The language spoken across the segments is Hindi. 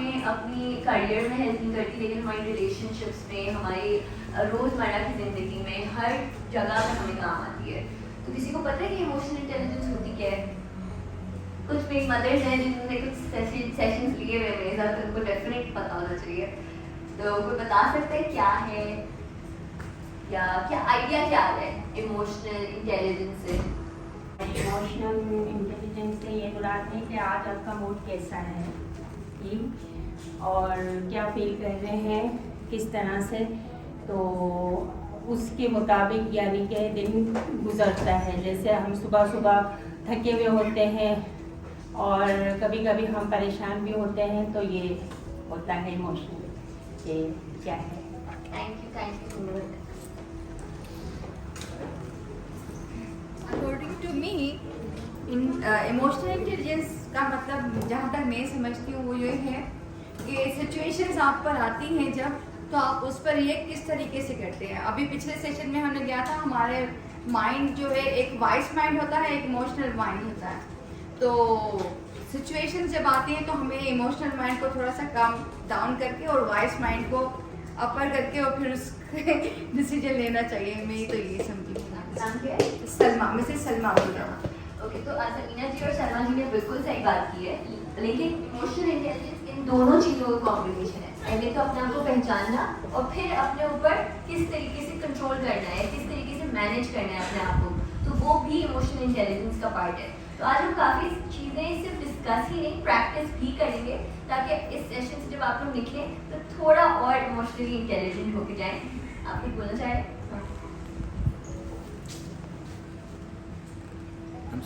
हमें अपनी करियर में हेल्प नहीं करती, लेकिन हमारी रिलेशनशिप्स में, हमारी रोज़मर्रा की ज़िंदगी में, हर जगह पर हमें काम आती है। तो किसी को पता है कि इमोशनल इंटेलिजेंस होती क्या है? कुछ मेरी मदर्स हैं जिन्होंने कुछ सेशंस लिए हुए मेरे साथ, उनको डेफिनेट पता होना चाहिए। तो कोई बता सकते हैं क्या है, या क्या आइडिया क्या है इमोशनल इंटेलिजेंस से? इमोशनल इंटेलिजेंस से ये बुलाते हैं कि आज आपका मूड कैसा है, और क्या फील कर रहे हैं, किस तरह से, तो उसके मुताबिक यानी कि दिन गुजरता है। जैसे हम सुबह सुबह थके हुए होते हैं और कभी कभी हम परेशान भी होते हैं, तो ये होता है इमोशनल कि क्या है। Thank you. According to me emotional intelligence का मतलब, जहाँ तक मैं समझती हूँ, वो ये है कि सिचुएशंस आप पर आती हैं जब, तो आप उस पर रिएक्ट किस तरीके से करते हैं। अभी पिछले सेशन में हमने दिया था, हमारे माइंड जो है, एक वाइस माइंड होता है, एक इमोशनल माइंड होता है। तो सिचुएशन जब आती हैं तो हमें इमोशनल माइंड को थोड़ा सा कम डाउन करके और वाइस माइंड को अपर करके और फिर उसके डिसीजन लेना चाहिए। मैं तो ये समझी हूँ। नाम क्या है? सलमा, मिसेस सलमा बोला। ओके, तो समीना जी और शर्मा जी ने बिल्कुल सही बात की है, लेकिन इमोशनल इंटेलिजेंस इन दोनों चीज़ों का कॉम्बिनेशन है। पहले तो अपने आप को पहचानना और फिर अपने ऊपर किस तरीके से कंट्रोल करना है, किस तरीके से मैनेज करना है अपने आप को, तो वो भी इमोशनल इंटेलिजेंस का पार्ट है। तो आज हम काफ़ी चीज़ें सिर्फ डिस्कस ही नहीं, प्रैक्टिस भी करेंगे, ताकि इस सेशन से जब आप लोग निकलें तो थोड़ा और इमोशनली इंटेलिजेंट होकर जाएँ। आप कुछ बोलना चाहें?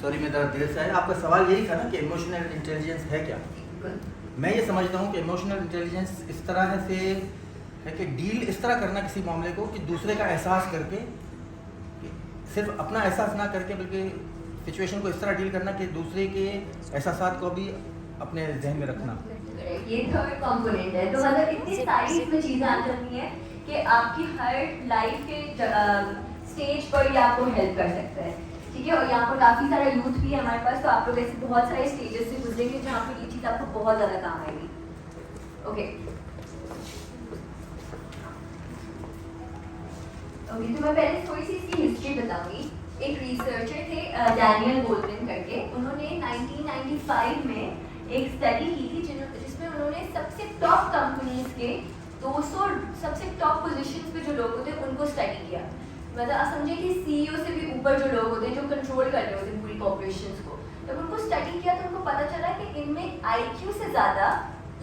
सॉरी, मैं ज़रा देर से आया। आपका सवाल यही था ना कि इमोशनल इंटेलिजेंस है क्या? मैं ये समझता हूँ कि इमोशनल इंटेलिजेंस इस तरह से है कि डील इस तरह करना किसी मामले को कि दूसरे का एहसास करके, सिर्फ अपना एहसास ना करके, बल्कि सिचुएशन को इस तरह डील करना कि दूसरे के एहसास को भी अपने जहन में रखना। ये थर्ड कंपोनेंट है। तो मतलब इतनी सारी इसमें चीज़ें आ जाती हैं कि आपकी हर लाइफ के स्टेज पर ये आपको हेल्प कर सकता है, ठीक है। और यहाँ पर काफ़ी सारा यूथ भी है हमारे पास, तो आप लोग ऐसे बहुत सारे स्टेजेस से गुजरेंगे जहाँ पर ये चीज़ आपको बहुत ज़्यादा काम आएगी। ओके, तो मैं पहले थोड़ी सी इसकी हिस्ट्री बताऊंगी। एक रिसर्चर थे डैनियल गोल्डमैन करके, उन्होंने 1995 में एक स्टडी की थी जिसमें उन्होंने सबसे टॉप कंपनीज के 200 सबसे टॉप पोजीशंस पे जो लोग होते हैं उनको स्टडी किया। मतलब आप समझे कि सीईओ से भी ऊपर जो लोग होते हैं, जो कंट्रोल कर रहे होते हैं पूरी कॉर्पोरेशंस को, जब उनको स्टडी किया तो उनको पता चला कि इनमें आईक्यू से ज़्यादा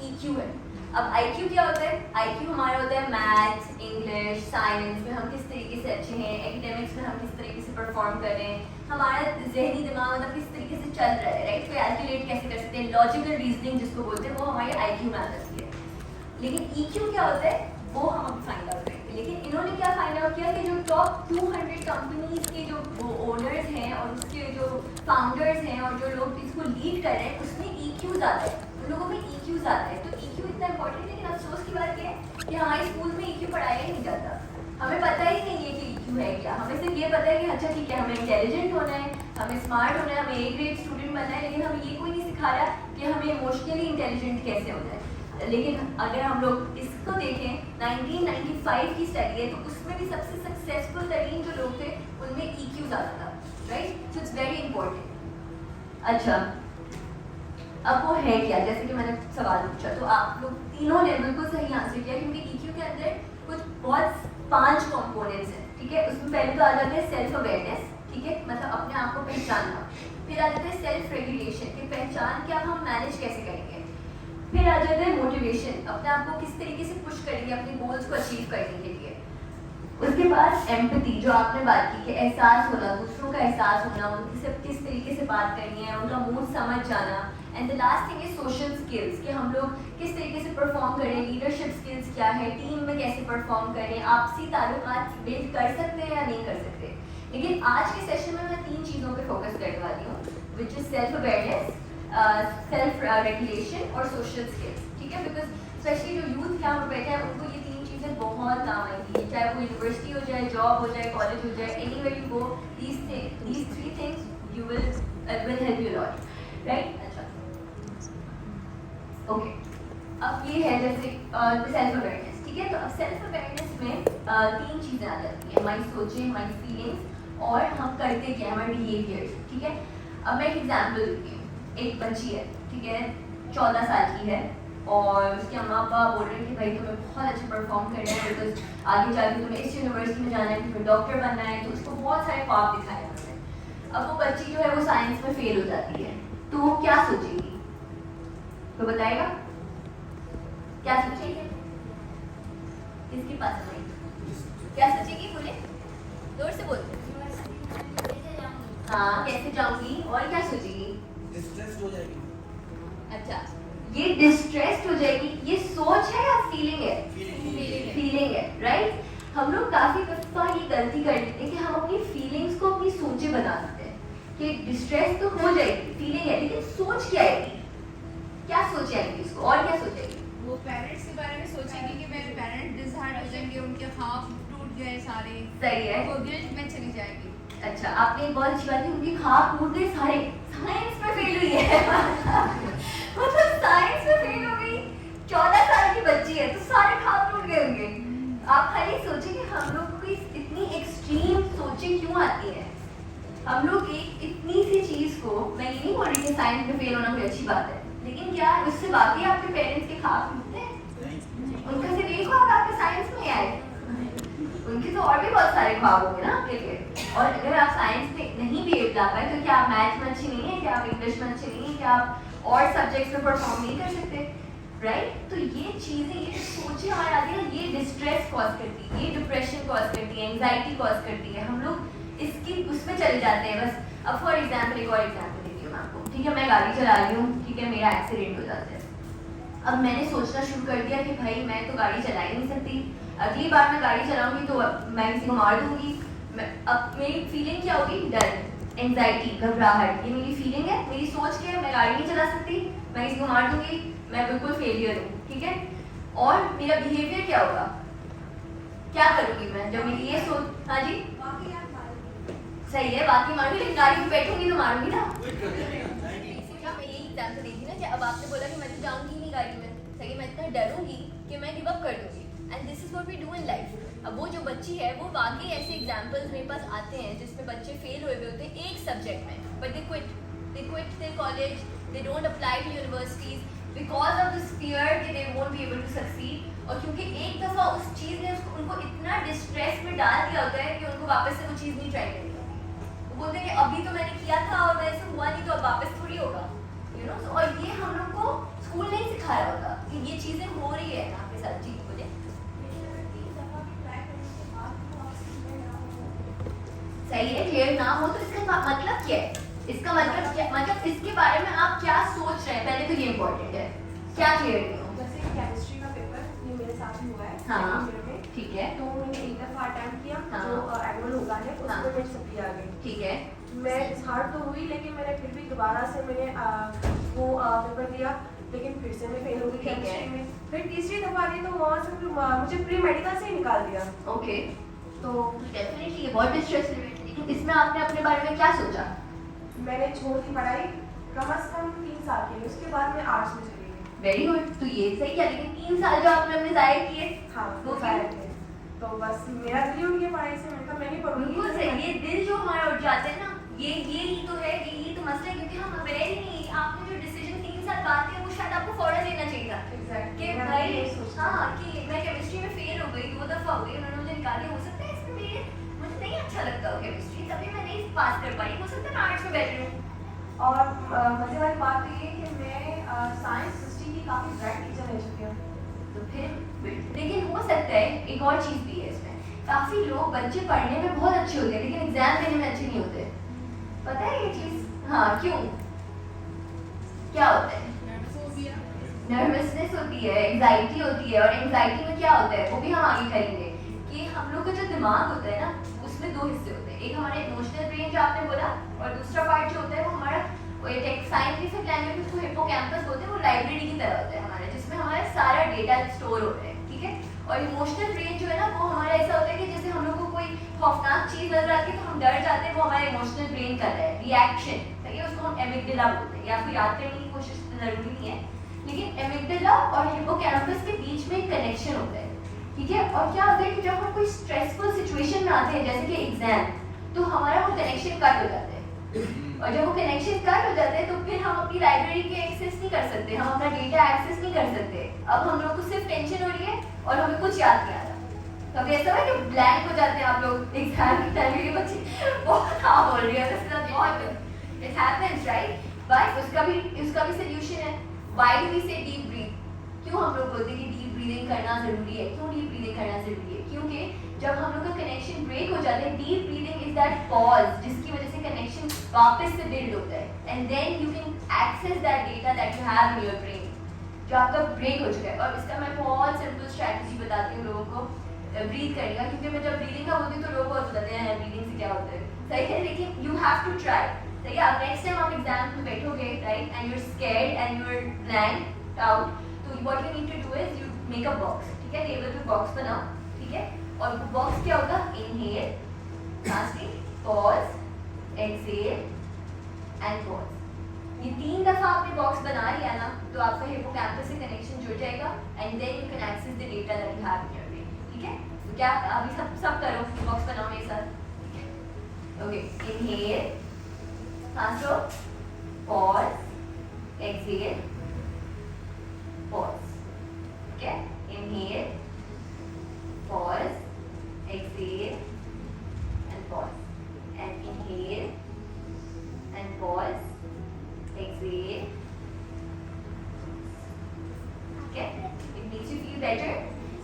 ईक्यू है। अब आईक्यू क्या होता है? आईक्यू हमारा होता है मैथ्स, इंग्लिश, साइंस में हम किस तरीके से अच्छे हैं, एकेडमिक्स में हम किस तरीके से परफॉर्म कर रहे हैं, हमारा जहनी दिमाग मतलब किस तरीके से चल रहा है, राइट, कैलकुलेट कैसे कर सकते हैं, लॉजिकल रीजनिंग जिसको बोलते हैं, वो हमारे आईक्यू में आ जाती है। लेकिन ईक्यू क्या होता है वो हम अब फाइंड आउट करेंगे। लेकिन इन्होंने क्या फाइंड आउट किया कि जो टॉप 200 कंपनीज के जो ओनर्स हैं और उसके जो फाउंडर्स हैं और जो लोग इसको लीड कर रहे हैं, उसमें ईक्यू ज़्यादा है, उन लोगों में ईक्यू ज़्यादा है। तो ईक्यू इतना इंपॉर्टेंट है, लेकिन अफसोस की बात यह है कि हमारे स्कूल में ईक्यू पढ़ाया ही नहीं जाता। हमें पता ही नहीं है कि ईक्यू है क्या। हमें सिर्फ ये पता है कि अच्छा ठीक है, हमें इंटेलिजेंट होना है, हमें स्मार्ट होना है, हमें ए ग्रेड स्टूडेंट बनना है, लेकिन हमें ये कोई नहीं सिखा रहा कि हमें इमोशनली इंटेलिजेंट कैसे होना है। लेकिन अगर हम लोग इसको देखें, 1995 की स्टडी है, तो उसमें भी सबसे सक्सेसफुल तरीन जो लोग थे उनमें ईक्यू ज़्यादा था, right. So it's very important. अच्छा, अब वो है क्या? जैसे कि मैंने सवाल पूछा तो आप लोग तीनों ने बिल्कुल सही आंसर किया, क्योंकि ईक्यू के अंदर कुछ बहुत 5 कंपोनेंट्स हैं, ठीक है। उसमें पहले तो आ जाते हैं सेल्फ अवेयरनेस, ठीक है, मतलब अपने आप को पहचानना। फिर आ जाता है सेल्फ रेगुलेशन, कि पहचान के अब हम मैनेज कैसे करेंगे। फिर आ जाता है मोटिवेशन, अपने आप को किस तरीके से पुश करेंगे अपने गोल्स को अचीव करने के लिए। उसके बाद एम्पैथी, जो आपने बात की, कि एहसास होना, दूसरों का एहसास होना, उनसे किस तरीके से बात करनी है, उनका मूड समझ जाना। And the last thing is social skills, कि हम लोग किस तरीके से परफॉर्म करें, लीडरशिप स्किल्स क्या है, टीम में कैसे परफॉर्म करें, आपसी ताल्लुकात बिल्ड कर सकते हैं या नहीं कर सकते। लेकिन आज के सेशन में मैं 3 चीज़ों पे फोकस करने वाली हूँ, which is self awareness, self regulation और सोशल स्किल्स, ठीक है। बिकॉज स्पेशली जो यूथ यहाँ पर बैठे हैं उनको ये 3 चीज़ें बहुत काम आएंगी, चाहे वो यूनिवर्सिटी हो जाए, जॉब हो जाए, कॉलेज हो जाए, anywhere you go, these 3 things you will help you a lot, right? अच्छा, ओके, अब ये है जैसे सेल्फ अवेयरनेस, ठीक है। तो अब सेल्फ अवेयरनेस में 3 चीज़ें आ जाती हैं, हमारी सोचें, हमारी फीलिंग्स और हम करते क्या, हमारे बिहेवियर, ठीक है। अब मैं एक एग्जांपल देती हूँ। एक बच्ची है, ठीक है, 14 साल की है और उसके अम्मा पापा बोल रहे हैं कि भाई तुम्हें बहुत अच्छा परफॉर्म करना है, बिकॉज आगे जाके तुम्हें इस यूनिवर्सिटी में जाना है, तुम्हें डॉक्टर बनना है। तो उसको बहुत सारे ख्वाब दिखाए उन्होंने। अब वो बच्ची जो है वो साइंस में फेल हो जाती है, तो वो क्या सोचेगी? तो बताएगा क्या सोचेगी? किसके पास है? क्या सोचेगी? बोले, जोर से बोल। हाँ, कैसे जाऊंगी और क्या सोचेगी? डिस्ट्रेस्ड हो जाएगी। अच्छा, ये डिस्ट्रेस्ड हो जाएगी, ये सोच है या फीलिंग है? फीलिंग है, राइट। हम लोग काफी दफा ये गलती कर लेते हैं कि हम अपनी फीलिंग्स को अपनी सोचें बना देते हैं कि डिस्ट्रेस तो हो जाएगी, फीलिंग है, लेकिन सोच क्या आएगी? क्या सोच आएगी इसको और क्या सोचेगी? वो पेरेंट्स के बारे में सोचेगी कि मेरे पेरेंट्स डिसहार्ट हो जाएंगे, उनके ख्वाब टूट गए सारे। सही है। वो गिल्ट में चली जाएगी। अच्छा, आपने एक बहुत अच्छी बात की, उनके ख्वाब टूट गए सारे। साइंस में फेल हुई है मतलब साइंस में फेल हो गई, 14 साल की बच्ची है, तो सारे ख्वाब टूट गए होंगे। आप खाली सोचिए कि हम लोग को इतनी एक्सट्रीम सोचें क्यों आती हैं। हम लोग एक इतनी सी चीज को, मैं ये नहीं बोल रही कि साइंस में फेल होना कोई अच्छी बात है, लेकिन क्या उससे बाकी आपके पेरेंट्स के ख्वाब टूटते हैं? उनका सिर्फ एक ख्वाब आपके साइंस में आए, उनके तो और भी बहुत सारे ख्वाब होंगे ना आपके लिए। और अगर आप साइंस में नहीं भी ला पाए तो क्या आप मैथ्स में अच्छे नहीं है, क्या आप इंग्लिश में अच्छे नहीं है, क्या आप और सब्जेक्ट्स में परफॉर्म नहीं कर सकते, राइट। तो ये चीजें, ये सोचें हमारे आती है, ये डिस्ट्रेस कॉज करती है, ये डिप्रेशन कॉज करती है, एंग्जाइटी कॉज करती है। हम लोग इसकी उसमें चले जाते हैं बस। अब फॉर एग्जाम्पल एक और एग्जाम्पल देती हूँ मैं आपको, ठीक है। मैं गाड़ी चला रही हूँ, ठीक है, मेरा एक्सीडेंट हो जाता है। अब मैंने सोचना शुरू कर दिया कि भाई मैं तो गाड़ी चला ही नहीं सकती, अगली बार मैं गाड़ी चलाऊंगी तो मैं किसी को मार दूंगी। अब मेरी फीलिंग क्या होगी? डर, एंग्जाइटी, घबराहट, ये मेरी फीलिंग है, मेरी सोच क्या है? मैं गाड़ी नहीं चला सकती, मैं किसी को मार दूंगी, मैं बिल्कुल फेलियर हूँ, ठीक है। और मेरा बिहेवियर क्या होगा? क्या करूंगी मैं जब मेरी ये सोच? हाँ जी, सही है, बाकी मारूंगी, लेकिन गाड़ी में बैठूंगी तो मारूंगी ना। मैं यही एग्जाम्पल दी थी ना कि अब आपने बोला कि मैं तो जाऊंगी नहीं गाड़ी में, सही है, मैं इतना डरूंगी कि मैं गिव अप कर दूंगी। And this is what we do in life. अब वो जो बच्ची है, वो वाकई ऐसे एग्जाम्पल्स मेरे पास आते हैं जिसमें बच्चे फेल हुए हुए होते हैं एक सब्जेक्ट में, but they quit their college, they don't apply to universities because of this fear कि they won't be able to succeed. और क्योंकि एक दफ़ा उस चीज़ ने उनको इतना डिस्ट्रेस में डाल दिया होता है कि उनको वापस से वो चीज़ नहीं ट्राई करनी होती। वो बोलते हैं कि अभी तो मैंने किया था और वैसे हुआ नहीं, तो अब वापस थोड़ी होगा, यू नो। और ये हम लोग को स्कूल नहीं सिखाया होता कि ये चीज़ें हो रही है आपके साथ। जी बोले, सही है, क्लियर ना हो तो इसका मतलब क्या है? इसका मतलब क्या, मतलब इसके बारे में आप क्या सोच रहे हैं, पहले तो ये इम्पोर्टेंट है। क्या क्लियर नहीं हो? जैसे केमिस्ट्री का पेपर ये मेरे साथ ही हुआ है। हाँ, second year में। ठीक है, तो मैंने एक दफा अटेम्प्ट किया, हाँ। जो एनुअल होगा है उसमें हाँ। मेरी सप्ली आ गई। ठीक है, मैं डिसहार्ट तो हुई, लेकिन मैंने फिर भी दोबारा से मैंने वो पेपर दिया, लेकिन फिर से मैं फेल हो गई ठीक है। केमिस्ट्री में। फिर तीसरी दफा दी तो वहाँ से फिर मुझे प्री मेडिकल से ही निकाल दिया। ओके। तो डेफिनेटली ये बहुत डिस्ट्रेस है, लेकिन इसमें आपने अपने बारे में क्या सोचा? मैंने छोड़ दी पढ़ाई कम से कम 3 साल के लिए, उसके बाद मैं आर्ट्स में चली गई। वेरी गुड, तो ये सही है, लेकिन 3 साल जो आपने अपने जाया किए, हाँ, वो वो सारे थे। तो बस मेरा दिल उठ गया पढ़ाई से, मैंने कहा मैं नहीं पढ़ूंगी। बिल्कुल सही। ये दिल जो हमारा उठ जाता है ना, ये ही तो है, ये तो मसला है, क्योंकि हम अवेयर ही नहीं। आपने जो डिसीजन 3 साल बाद लिया, वो शायद आपको फौरन लेना चाहिए था Exactly. कि मैं भाई यही सोचती हूँ। हाँ, कि मैं केमिस्ट्री में फेल हो गई, 2 दफा हो गई, उन्होंने मुझे निकाल दिया। हो सकता है इसमें मेरे मुझे नहीं अच्छा लगता हो केमिस्ट्री, तभी मैं नहीं पास कर पाई, हो सकता है मैं आर्ट्स में बैठ रही हूँ। और मजे वाली बात तो ये कि मैं साइंस हिस्ट्री की काफ़ी ब्राइट टीचर रह चुकी हूँ। तो फिर लेकिन हो सकता है एक और चीज़ भी है इसमें, काफ़ी लोग बच्चे पढ़ने में बहुत अच्छे होते हैं लेकिन एग्जाम देने में अच्छे नहीं होते। पता है ये चीज़? हाँ, क्यों? क्या होता है? नर्वसनेस होती है, एंग्जाइटी होती है। और एंग्जाइटी में क्या होता है वो भी हम आगे करेंगे कि हम लोग का जो दिमाग होता है ना, उसमें 2 हिस्से होते हैं। एक हमारा इमोशनल ब्रेन जो आपने बोला, और दूसरा पार्ट जो होता है वो हमारा साइंटिफिक लैंग्वेज में उसको हिप्पोकैम्पस बोलते हैं। वो लाइब्रेरी की तरह होता है हमारा, जिसमें हमारा सारा डेटा स्टोर होता है, ठीक है। और इमोशनल ब्रेन जो है ना, वो हमारा ऐसा होता है कि जैसे हम लोग को कोई खौफनाक चीज़ नजर आती है तो हम डर जाते हैं, वो हमारा इमोशनल ब्रेन कर रहा है रिएक्शन, ठीक है। उसको हम एमिगडाला बोलते हैं। ये आपको याद करने की कोशिश जरूरी नहीं है, लेकिन एमिगडाला और हिप्पोकैम्पस के बीच में कनेक्शन होता है, ठीक है। और क्या होता है कि जब हम कोई स्ट्रेसफुल सिचुएशन में आते हैं जैसे कि एग्जाम, तो हमारा वो कनेक्शन कट हो जाता है, और जब वो कनेक्शन कट हो जाता है तो फिर हम अपनी लाइब्रेरी के एक्सेस नहीं कर सकते, हम अपना डेटा एक्सेस नहीं कर सकते। अब हम लोग को सिर्फ टेंशन हो रही है और हमें कुछ याद नहीं आ रहा। कभी ऐसा है कि ब्लैंक हो जाते हैं आप लोग एग्जाम के टाइम में? बच्चे बहुत हाँ बोल रही है, बहुत इट हैपेंस राइट। बट उसका भी सॉल्यूशन है। व्हाई डू वी से डीप ब्रीथ? क्यों हम लोग बोलते हैं कि डीप ब्रीदिंग करना जरूरी है? क्यों डीप ब्रीदिंग करना जरूरी है? क्योंकि जब हम लोग का कनेक्शन ब्रेक हो जाता है, deep breathing is that pause जिसकी वजह से कनेक्शन वापस से बिल्ड होता है, and then you can access that data that you have in your brain जो आपका ब्रेक हो चुका है। और इसका मैं बहुत सिंपल स्ट्रैटेजी बताती हूँ लोगों को ब्रीथ करने का, क्योंकि मैं जब ब्रीदिंग का बोलती हूँ तो लोग बहुत बताते हैं ब्रीदिंग से क्या होता है, सही है, लेकिन यू हैव टू ट्राई, सही है। अब नेक्स्ट टाइम आप एग्जाम में बैठोगे right and you are scared and you are blank out, तो what you need to do is you make a box, ठीक है, टेबल पे बॉक्स बनाओ, ठीक है। और बॉक्स क्या होगा? इनहेल, सांसें, पॉज, एक्सहेल एंड पॉज। ये 3 दफा आपने बॉक्स बना लिया ना तो आपका हिप्पोकैम्पस से कनेक्शन जुड़ जाएगा, and then you can access the data that you have in your brain, ठीक है। तो क्या अभी सब करो, बॉक्स बनाओ मेरे साथ, ठीक है। ओके, इनहेल, सांस लो, पॉज, एक्सहेल, पॉज, ठीक है। Inhale, pause, exhale and pause, and inhale and pause, exhale, okay, it makes you feel better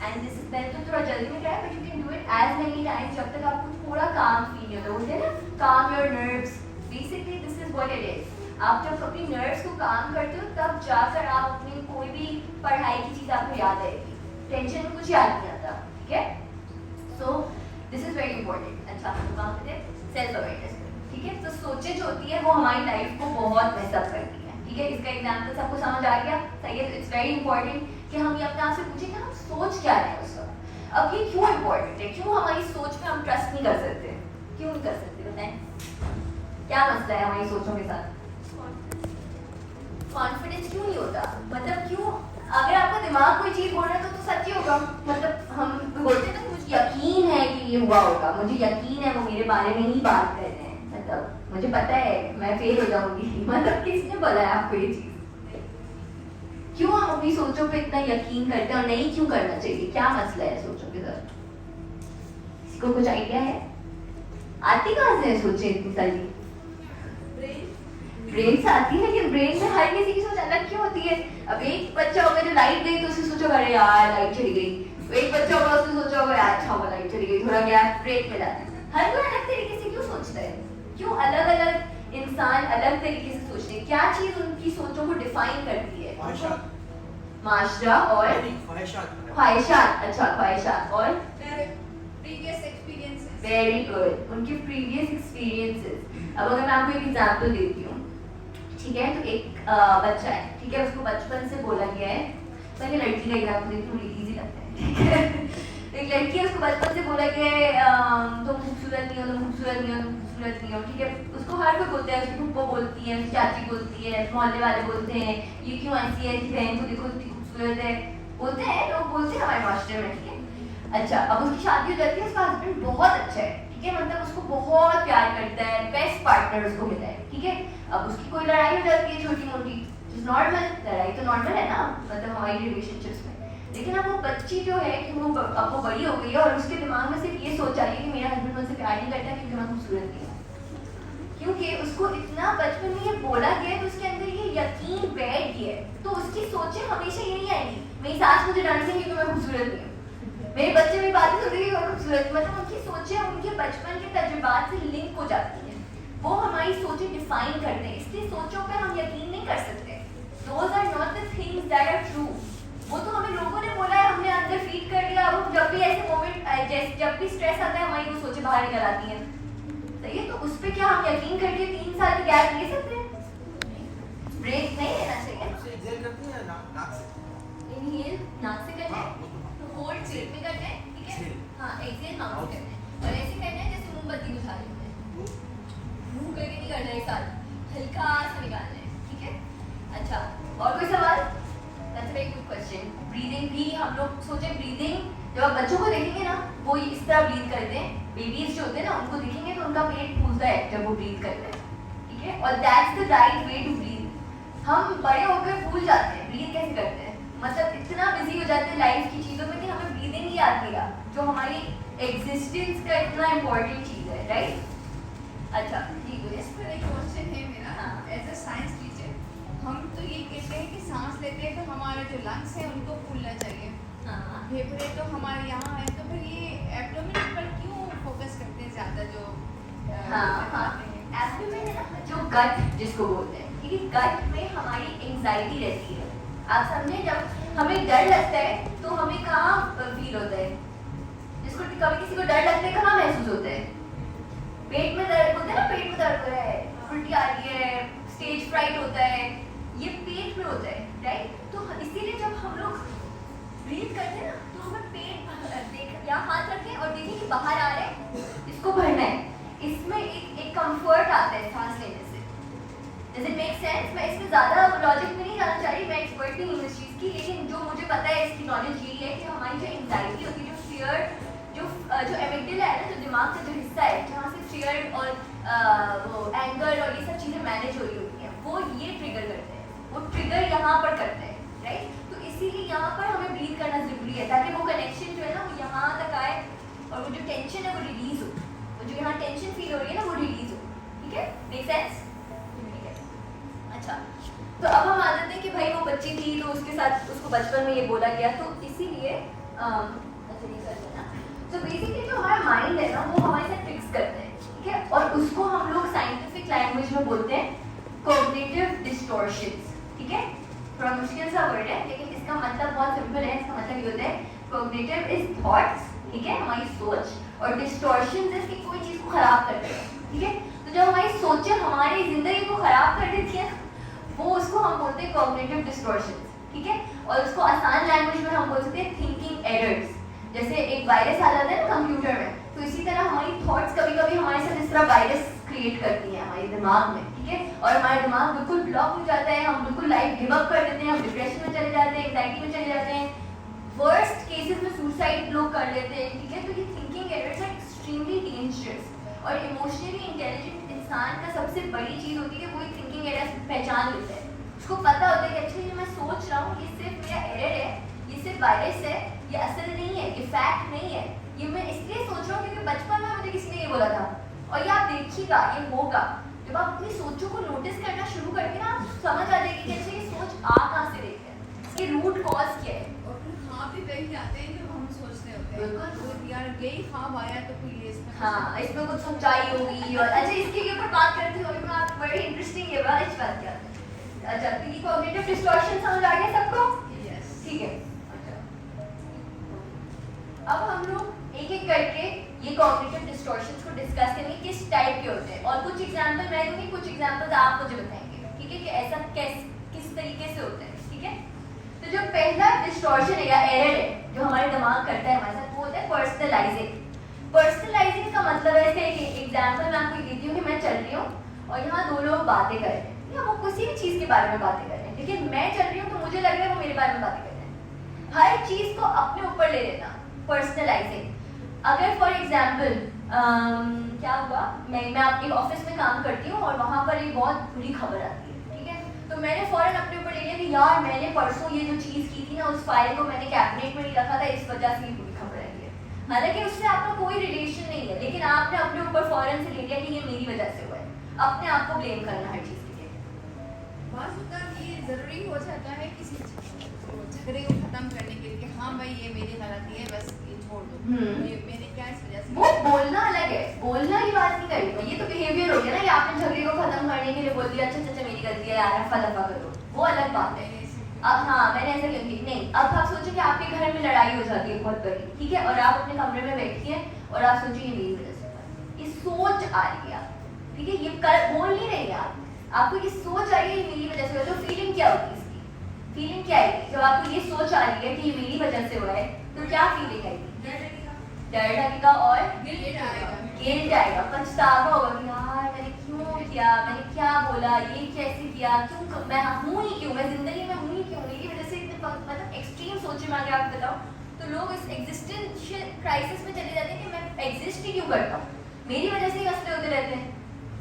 and this is मैंने तो थोड़ा जल्दी में कराया but you can do it as many times जब तक आपको थोड़ा calm feel नहीं होता, बोलते हैं ना calm your nerves, basically this is what it is। आप जब अपनी nerves को calm करते हो तब जाकर आप अपनी कोई भी पढ़ाई की चीज़ आपको याद आएगी, टेंशन में कुछ याद नहीं आता, ठीक है। So this is very important. अच्छा, हम काम करते हैं सेल्फ अवेयरनेस, ठीक है। तो सोचें जो होती है वो हमारी लाइफ को बहुत मेसअप करती है, ठीक है। इसका एग्जाम्पल सबको समझ आ गया, सही है। तो इट्स वेरी इंपॉर्टेंट कि हम ये अपने आप से पूछें कि हम सोच क्या रहे हैं उस वक्त। अब ये क्यों इंपॉर्टेंट है? क्यों हमारी सोच पे हम ट्रस्ट नहीं कर सकते? क्यों नहीं कर सकते बताएं? क्या मसला है हमारी सोचों के साथ? कॉन्फिडेंस क्यों नहीं होता? मतलब क्यों? अगर आपका दिमाग कोई चीज बोल रहा है तो सच ही होगा। मतलब हम बोलते हैं ना मुझे यकीन है कि ये हुआ होगा, मुझे यकीन है वो मेरे बारे में ही बात कर रहे हैं, मतलब मुझे पता है मैं फेल हो जाऊंगी। मतलब किसने बोला है आपको ये चीज? क्यों हम अपनी सोचों पे इतना यकीन करते हैं और नहीं क्यों करना चाहिए? क्या मसला है सोचों के साथ? किसी को कुछ आइडिया है? आती कहाँ से है सोचें इतनी सारी? ब्रेन से आती है, लेकिन ब्रेन में हर किसी की सोच अलग क्यों होती है? अब एक बच्चा होगा जो लाइट गई तो उसे सोचोगा अरे यार लाइट चली गई, एक बच्चा होगा उसने सोचा होगा यार अच्छा हुआ लाइट चली गई, थोड़ा गैप ब्रेक मिला। हर कोई अलग तरीके से क्यों सोचता है? क्यों अलग अलग इंसान अलग तरीके से सोचते हैं? क्या चीज उनकी सोचों को डिफाइन करती है? माशरा और ख्वाहिशात। अच्छा, ख्वाहिशात और प्रीवियस एक्सपीरियंसेस। वेरी गुड, उनके प्रीवियस एक्सपीरियंसेस। अब अगर मैं आपको एक एग्जांपल देती हूँ, ठीक है। तो एक बच्चा है, ठीक है, उसको बचपन से बोला गया है, पहले लड़की का एग्जांपल देती हूँ, इजी लगता है, ठीक है। तो एक लड़की है, उसको बचपन से बोला गया है तुम खूबसूरत नहीं हो, तुम खूबसूरत नहीं हो, तुम खूबसूरत नहीं हो, ठीक है। उसको हर कोई बोलता है, उसकी फूफो बोलती है, उसकी चाची बोलती है, मोहल्ले वाले बोलते हैं ये क्यों ऐसी है, इसकी बहन को देखो इतनी खूबसूरत है, बोलते हैं लोग, बोलते हैं हमारे मास्टर में, ठीक है। अच्छा, अब उसकी शादी हो जाती है, उसका हस्बैंड बहुत अच्छा है, ठीक है, मतलब उसको बहुत प्यार करता है, बेस्ट पार्टनर उसको मिला है, ठीक है। अब उसकी कोई लड़ाई हो जाती है छोटी मोटी, नॉर्मल, लड़ाई तो नॉर्मल है ना, मतलब हमारी रिलेशनशिप्स में। लेकिन अब वो बच्ची जो है कि वो अब वो बड़ी हो गई है और उसके दिमाग में सिर्फ ये सोच आ रही है कि मेरा हस्बैंड मुझसे प्यार नहीं करता क्योंकि मैं खूबसूरत नहीं हूँ, क्योंकि उसको इतना बचपन में ये बोला गया है, तो उसके अंदर ये यकीन बैठ गया है, तो उसकी सोचें हमेशा यही आएंगी, मेरी सास मुझे डांट देंगी कि मैं खूबसूरत नहीं हूँ, मेरे बच्चे मेरी बातें सुनेंगे कि मैं खूबसूरत, मतलब उनकी सोचें उनके बचपन के तजुर्बात से लिंक हो जाती हैं, वो हमारी सोचें डिफाइन करते हैं, इसलिए सोचों पर हम यकीन नहीं कर सकते। Those are not the things that are true. वो तो हमें लोगों ने बोला है, हमने अंदर फीड कर दिया, अब जब भी ऐसे मोमेंट जब भी स्ट्रेस आता है हमारी वो सोचें बाहर निकल आती हैं, सही है। तो उस पर क्या हम यकीन करके 3 साल की गैप ले सकते हैं? ब्रेक नहीं लेना चाहिए। इनहेल नाक से करना है, होल्ड पेट में करना है, ठीक है, हाँ, एक्सहेल माउथ से करना है, और ऐसे करना है जैसे मोमबत्ती बुझा रहे होते हैं, मुंह करके नहीं करना है, एक साथ हल्का सा निकालना है, ठीक है। अच्छा, और कोई सवाल? बच्चों को देखेंगे ना, वो इस तरह ब्रीथ करते हैं। बेबीज जो होते हैं ना, उनको देखेंगे तो उनका पेट फूलता है जब वो ब्रीथ करते हैं, ठीक है। और that's the right way to breathe. हम बड़े होकर भूल जाते हैं ब्रीथ कैसे करते हैं, मतलब इतना बिजी हो जाते हैं लाइफ की चीज़ों में कि हमें ब्रीदिंग ही याद नहीं रहा, जो हमारी एग्जिस्टेंस का इतना इम्पोर्टेंट चीज़ है, राइट। अच्छा जी, इस पर एक क्वेश्चन है मेरा हाँ। As a science teacher. हम तो ये कहते हैं कि सांस लेते हैं तो हमारे जो लंग्स हैं उनको फूलना चाहिए, हाँ फेफड़े तो हमारे यहाँ है, तो फिर ये एब्डोमेन पर क्यों फोकस करते हैं ज़्यादा जो हाँ, एब्डोमेन है ना, जो गट जिसको बोलते हैं, ठीक है। गट में हमारी एंजाइटी रहती है, आप समझे। जब हमें डर लगता है तो हमें कहाँ फील होता है, जिसको कभी किसी को डर लगता है कहाँ महसूस होता है, पेट में दर्द होता है ना, पेट में दर्द हो रहा है, उल्टी आ रही है, स्टेज फ्राइट होता है, ये पेट में होता है, राइट। तो इसीलिए जब हम लोग ब्रीथ करते हैं ना, तो हमें पेट देख, यहाँ हाथ रखें और देखें कि बाहर आ रहा है, इसको भरना है। इसमें एक कंफर्ट आता है सांस लेने से। Does it make sense? मैं इसमें ज़्यादा लॉजिक में नहीं जाना चाह रही, मैं एक्सपर्ट नहीं हूँ इस चीज़ की, लेकिन जो मुझे पता है इसकी नॉलेज यही है कि हमारी जो एंजाइटी होती है, जो फियर, जो एमिगडाला है ना, जो दिमाग का जो हिस्सा है जहाँ से फियर और वो एंगर और ये सब चीज़ें मैनेज हो रही होती हैं, वो ये ट्रिगर करते हैं, वो ट्रिगर यहाँ पर करते हैं, राइट। तो इसीलिए यहाँ पर हमें ब्रीथ करना ज़रूरी है, ताकि वो कनेक्शन जो है ना वो यहाँ तक आए और वो जो टेंशन है वो रिलीज़ हो, वो जो यहाँ टेंशन फील हो रही है ना वो रिलीज़ हो, ठीक है। Make sense? अच्छा, तो अब हम आ जाते हैं कि भाई वो बच्ची थी तो उसके साथ उसको बचपन में ये बोला गया, तो इसीलिए अच्छा ये कर लेना। तो बेसिकली जो हमारा माइंड है ना, वो हमारे साथ ट्रिक्स करते हैं, ठीक है। और उसको हम लोग साइंटिफिक लैंग्वेज में बोलते हैं कॉग्निटिव डिस्टॉर्शंस, ठीक है। थोड़ा मुश्किल सा वर्ड है, लेकिन इसका मतलब बहुत सिंपल है। इसका मतलब ये होता है, कॉग्निटिव इज थॉट्स, ठीक है, हमारी सोच, और डिस्टॉर्शंस इज कि कोई चीज़ को खराब करते हैं, ठीक है। तो जब हमारी सोचें हमारी जिंदगी को खराब कर देती है, वो उसको हम बोलते हैं कॉग्निटिव डिस्टॉर्शंस, ठीक है। और उसको आसान लैंग्वेज में हम बोल सकते हैं थिंकिंग एरर्स। जैसे एक वायरस आ जाता है ना कंप्यूटर में, तो इसी तरह हमारी थॉट्स कभी कभी हमारे साथ इस तरह वायरस क्रिएट करती है हमारे दिमाग में, ठीक है। और हमारा दिमाग बिल्कुल ब्लॉक हो जाता है, हम बिल्कुल लाइफ गिव अप कर देते हैं, हम डिप्रेशन में चले जाते हैं, एंग्जाइटी में चले जाते हैं, वर्स्ट केसेस में सुसाइड लोग कर लेते हैं, ठीक है। तो ये thinking errors are extremely dangerous. और इमोशनली इंटेलिजेंट इंसान का सबसे बड़ी चीज़ होती है कि वो थिंकिंग एरर्स पहचान लेता है, उसको पता होता है कि अच्छा ये मैं सोच रहा हूँ, ये सिर्फ मेरा एरर है, ये सिर्फ वायरस है, ये असल नहीं है, ये फैक्ट नहीं है, ये मैं इसलिए सोच रहा हूँ क्योंकि बचपन में मुझे किसी ने ये बोला था। और ये आप देखिएगा, ये होगा। जब आप अपनी सोचों को नोटिस करना शुरू करके ना, आप समझ आ जाएगी कि अच्छा ये सोच आ कहाँ से रही है, इसके रूट कॉज क्या है। और फिर ख्वाब भी वही आते हैं जो हम सोचते होते हैं, बिल्कुल। तो यार यही ख्वाब आया तो कोई ये इसमें हाँ, इसमें कुछ सच्चाई होगी। और अच्छा इसके ऊपर बात करते हो, आप बड़ी इंटरेस्टिंग है बात, इस बात क्या। अच्छा, तो ये कॉग्निटिव डिस्टॉर्शन समझ आ गया सबको? यस, ठीक है। अच्छा, अब हम लोग एक एक करके ये कॉग्निटिव डिस्टॉर्शंस को डिस्कस करेंगे, किस टाइप के होते हैं, और कुछ एग्जांपल मैं दूंगी, कुछ एग्जांपल्स आप मुझे बताएंगे, ठीक है, कि ऐसा किस तरीके से होता है, ठीक है। तो जो पहला डिस्टॉर्शन है या एरर है जो हमारे दिमाग करता है हमारे साथ, वो होता है पर्सनलाइजिंग। पर्सनलाइजिंग का मतलब है, ऐसे एक एग्जांपल मैं आपको देती हूँ कि मैं चल रही हूँ और यहाँ दो लोग बातें कर रहे हैं, या वो किसी भी चीज़ के बारे में बातें कर रहे हैं, लेकिन मैं चल रही हूँ तो मुझे लग रहा है वो मेरे बारे में बातें कर रहे हैं। हर चीज़ को अपने ऊपर ले लेना, पर्सनलाइजिंग। अगर फॉर एग्जाम्पल क्या हुआ, मैं आपके ऑफिस में काम करती हूँ और वहाँ पर एक बहुत बुरी खबर आती है, ठीक है। तो मैंने फ़ौरन अपने ऊपर ले लिया कि यार मैंने परसों ये जो चीज़ की थी ना, उस फाइल को मैंने कैबिनेट में नहीं रखा था, इस वजह से ये बुरी खबर आई है। हालांकि उससे आपका कोई रिलेशन नहीं है, लेकिन आपने अपने ऊपर फ़ौरन से ले लिया कि ये मेरी वजह से हुआ है। अपने आप को ब्लेम करना हर चीज़ के लिए। बात होता है ये ज़रूरी हो जाता है किसी झगड़े को ख़त्म करने के लिए कि हाँ भाई ये मेरी गलती है, बस ये छोड़ दो, ये मेरे क्या इस वजह से। वो बोलना अलग है, बोलना की बात नहीं करेंगे, ये तो बिहेवियर हो गया ना कि आपने झगड़े को खत्म करने के लिए बोल दिया, अच्छा अच्छा मेरी गलती है यार, रफा दफा करो, वो अलग बात है। अब हाँ, मैंने ऐसा क्यों की नहीं। अब आप सोचो कि आपके घर में लड़ाई हो जाती है बहुत बड़ी, ठीक है, और आप अपने कमरे में बैठी हैं और आप सोचिए ये मेरी वजह से हुआ, ये सोच आ रही है, ठीक है, ये बोल नहीं रही है आपको ये सोच आ रही है ये मेरी वजह से हुआ। तो फीलिंग क्या होगी इसकी, फीलिंग क्या आएगी जब आपको ये सोच आ रही है कि ये मेरी वजह से हुआ है, तो क्या फीलिंग आएगी? डर लगेगा और गिल्ट आएगा, पछतावा होगा कि यार मैंने क्यों किया, मैंने क्या बोला, ये कैसे किया, क्यों मैं हूँ ही क्यों, मैं जिंदगी में हूँ ही क्यों, मेरी वजह से इतने मतलब एक्सट्रीम सोचे मैं अगर आपको बताऊँ तो लोग इस एग्जिस्टेंशियल क्राइसिस में चले जाते हैं कि मैं एग्जिस्ट ही क्यों करता हूँ, मेरी वजह से ही मसले होते रहते हैं।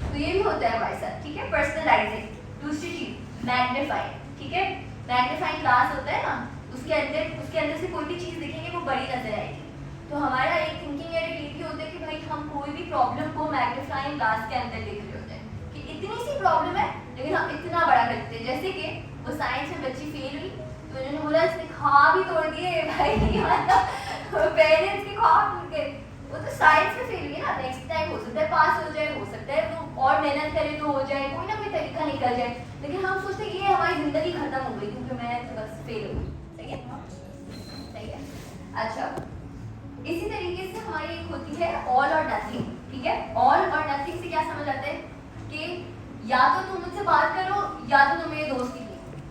तो ये भी होता है हमारे साथ, ठीक है। पर्सनलाइजिंग, दूसरी चीज मैग्नीफाइंग, ठीक है। मैग्नीफाइंग ग्लास होता है ना, उसके अंदर से कोई भी चीज़ देखेंगे वो बड़ी नजर आएगी। तो हमारा एक थिंकिंग एरर ये भी होता है कि भाई हम कोई भी प्रॉब्लम को मैग्नीफाइंग ग्लास के अंदर देख रहे होते हैं कि इतनी सी प्रॉब्लम है लेकिन हम इतना बड़ा करते हैं। जैसे कि वो साइंस में बच्ची फेल हुई तो उन्होंने बोला इसने ख्वाब ही तोड़ दिए भाई, पेरेंट्स के ख्वाब टूट गए। वो तो साइंस में फेल हुई ना, नेक्स्ट टाइम हो सकता है पास हो जाए, हो सकता है वो और मेहनत करे तो हो जाए, कोई ना कोई तरीका निकल जाए। लेकिन हम सोचते हैं ये हमारी जिंदगी खत्म हो गई क्योंकि मैं तो बस फेल हो गई। सही है, सही है। अच्छा, इसी तरीके से हमारी एक होती है ऑल और नथिंग, ठीक है। ऑल और नथिंग से क्या समझ आता है कि या तो तुम मुझसे बात करो या तो तुम मेरे दोस्त की,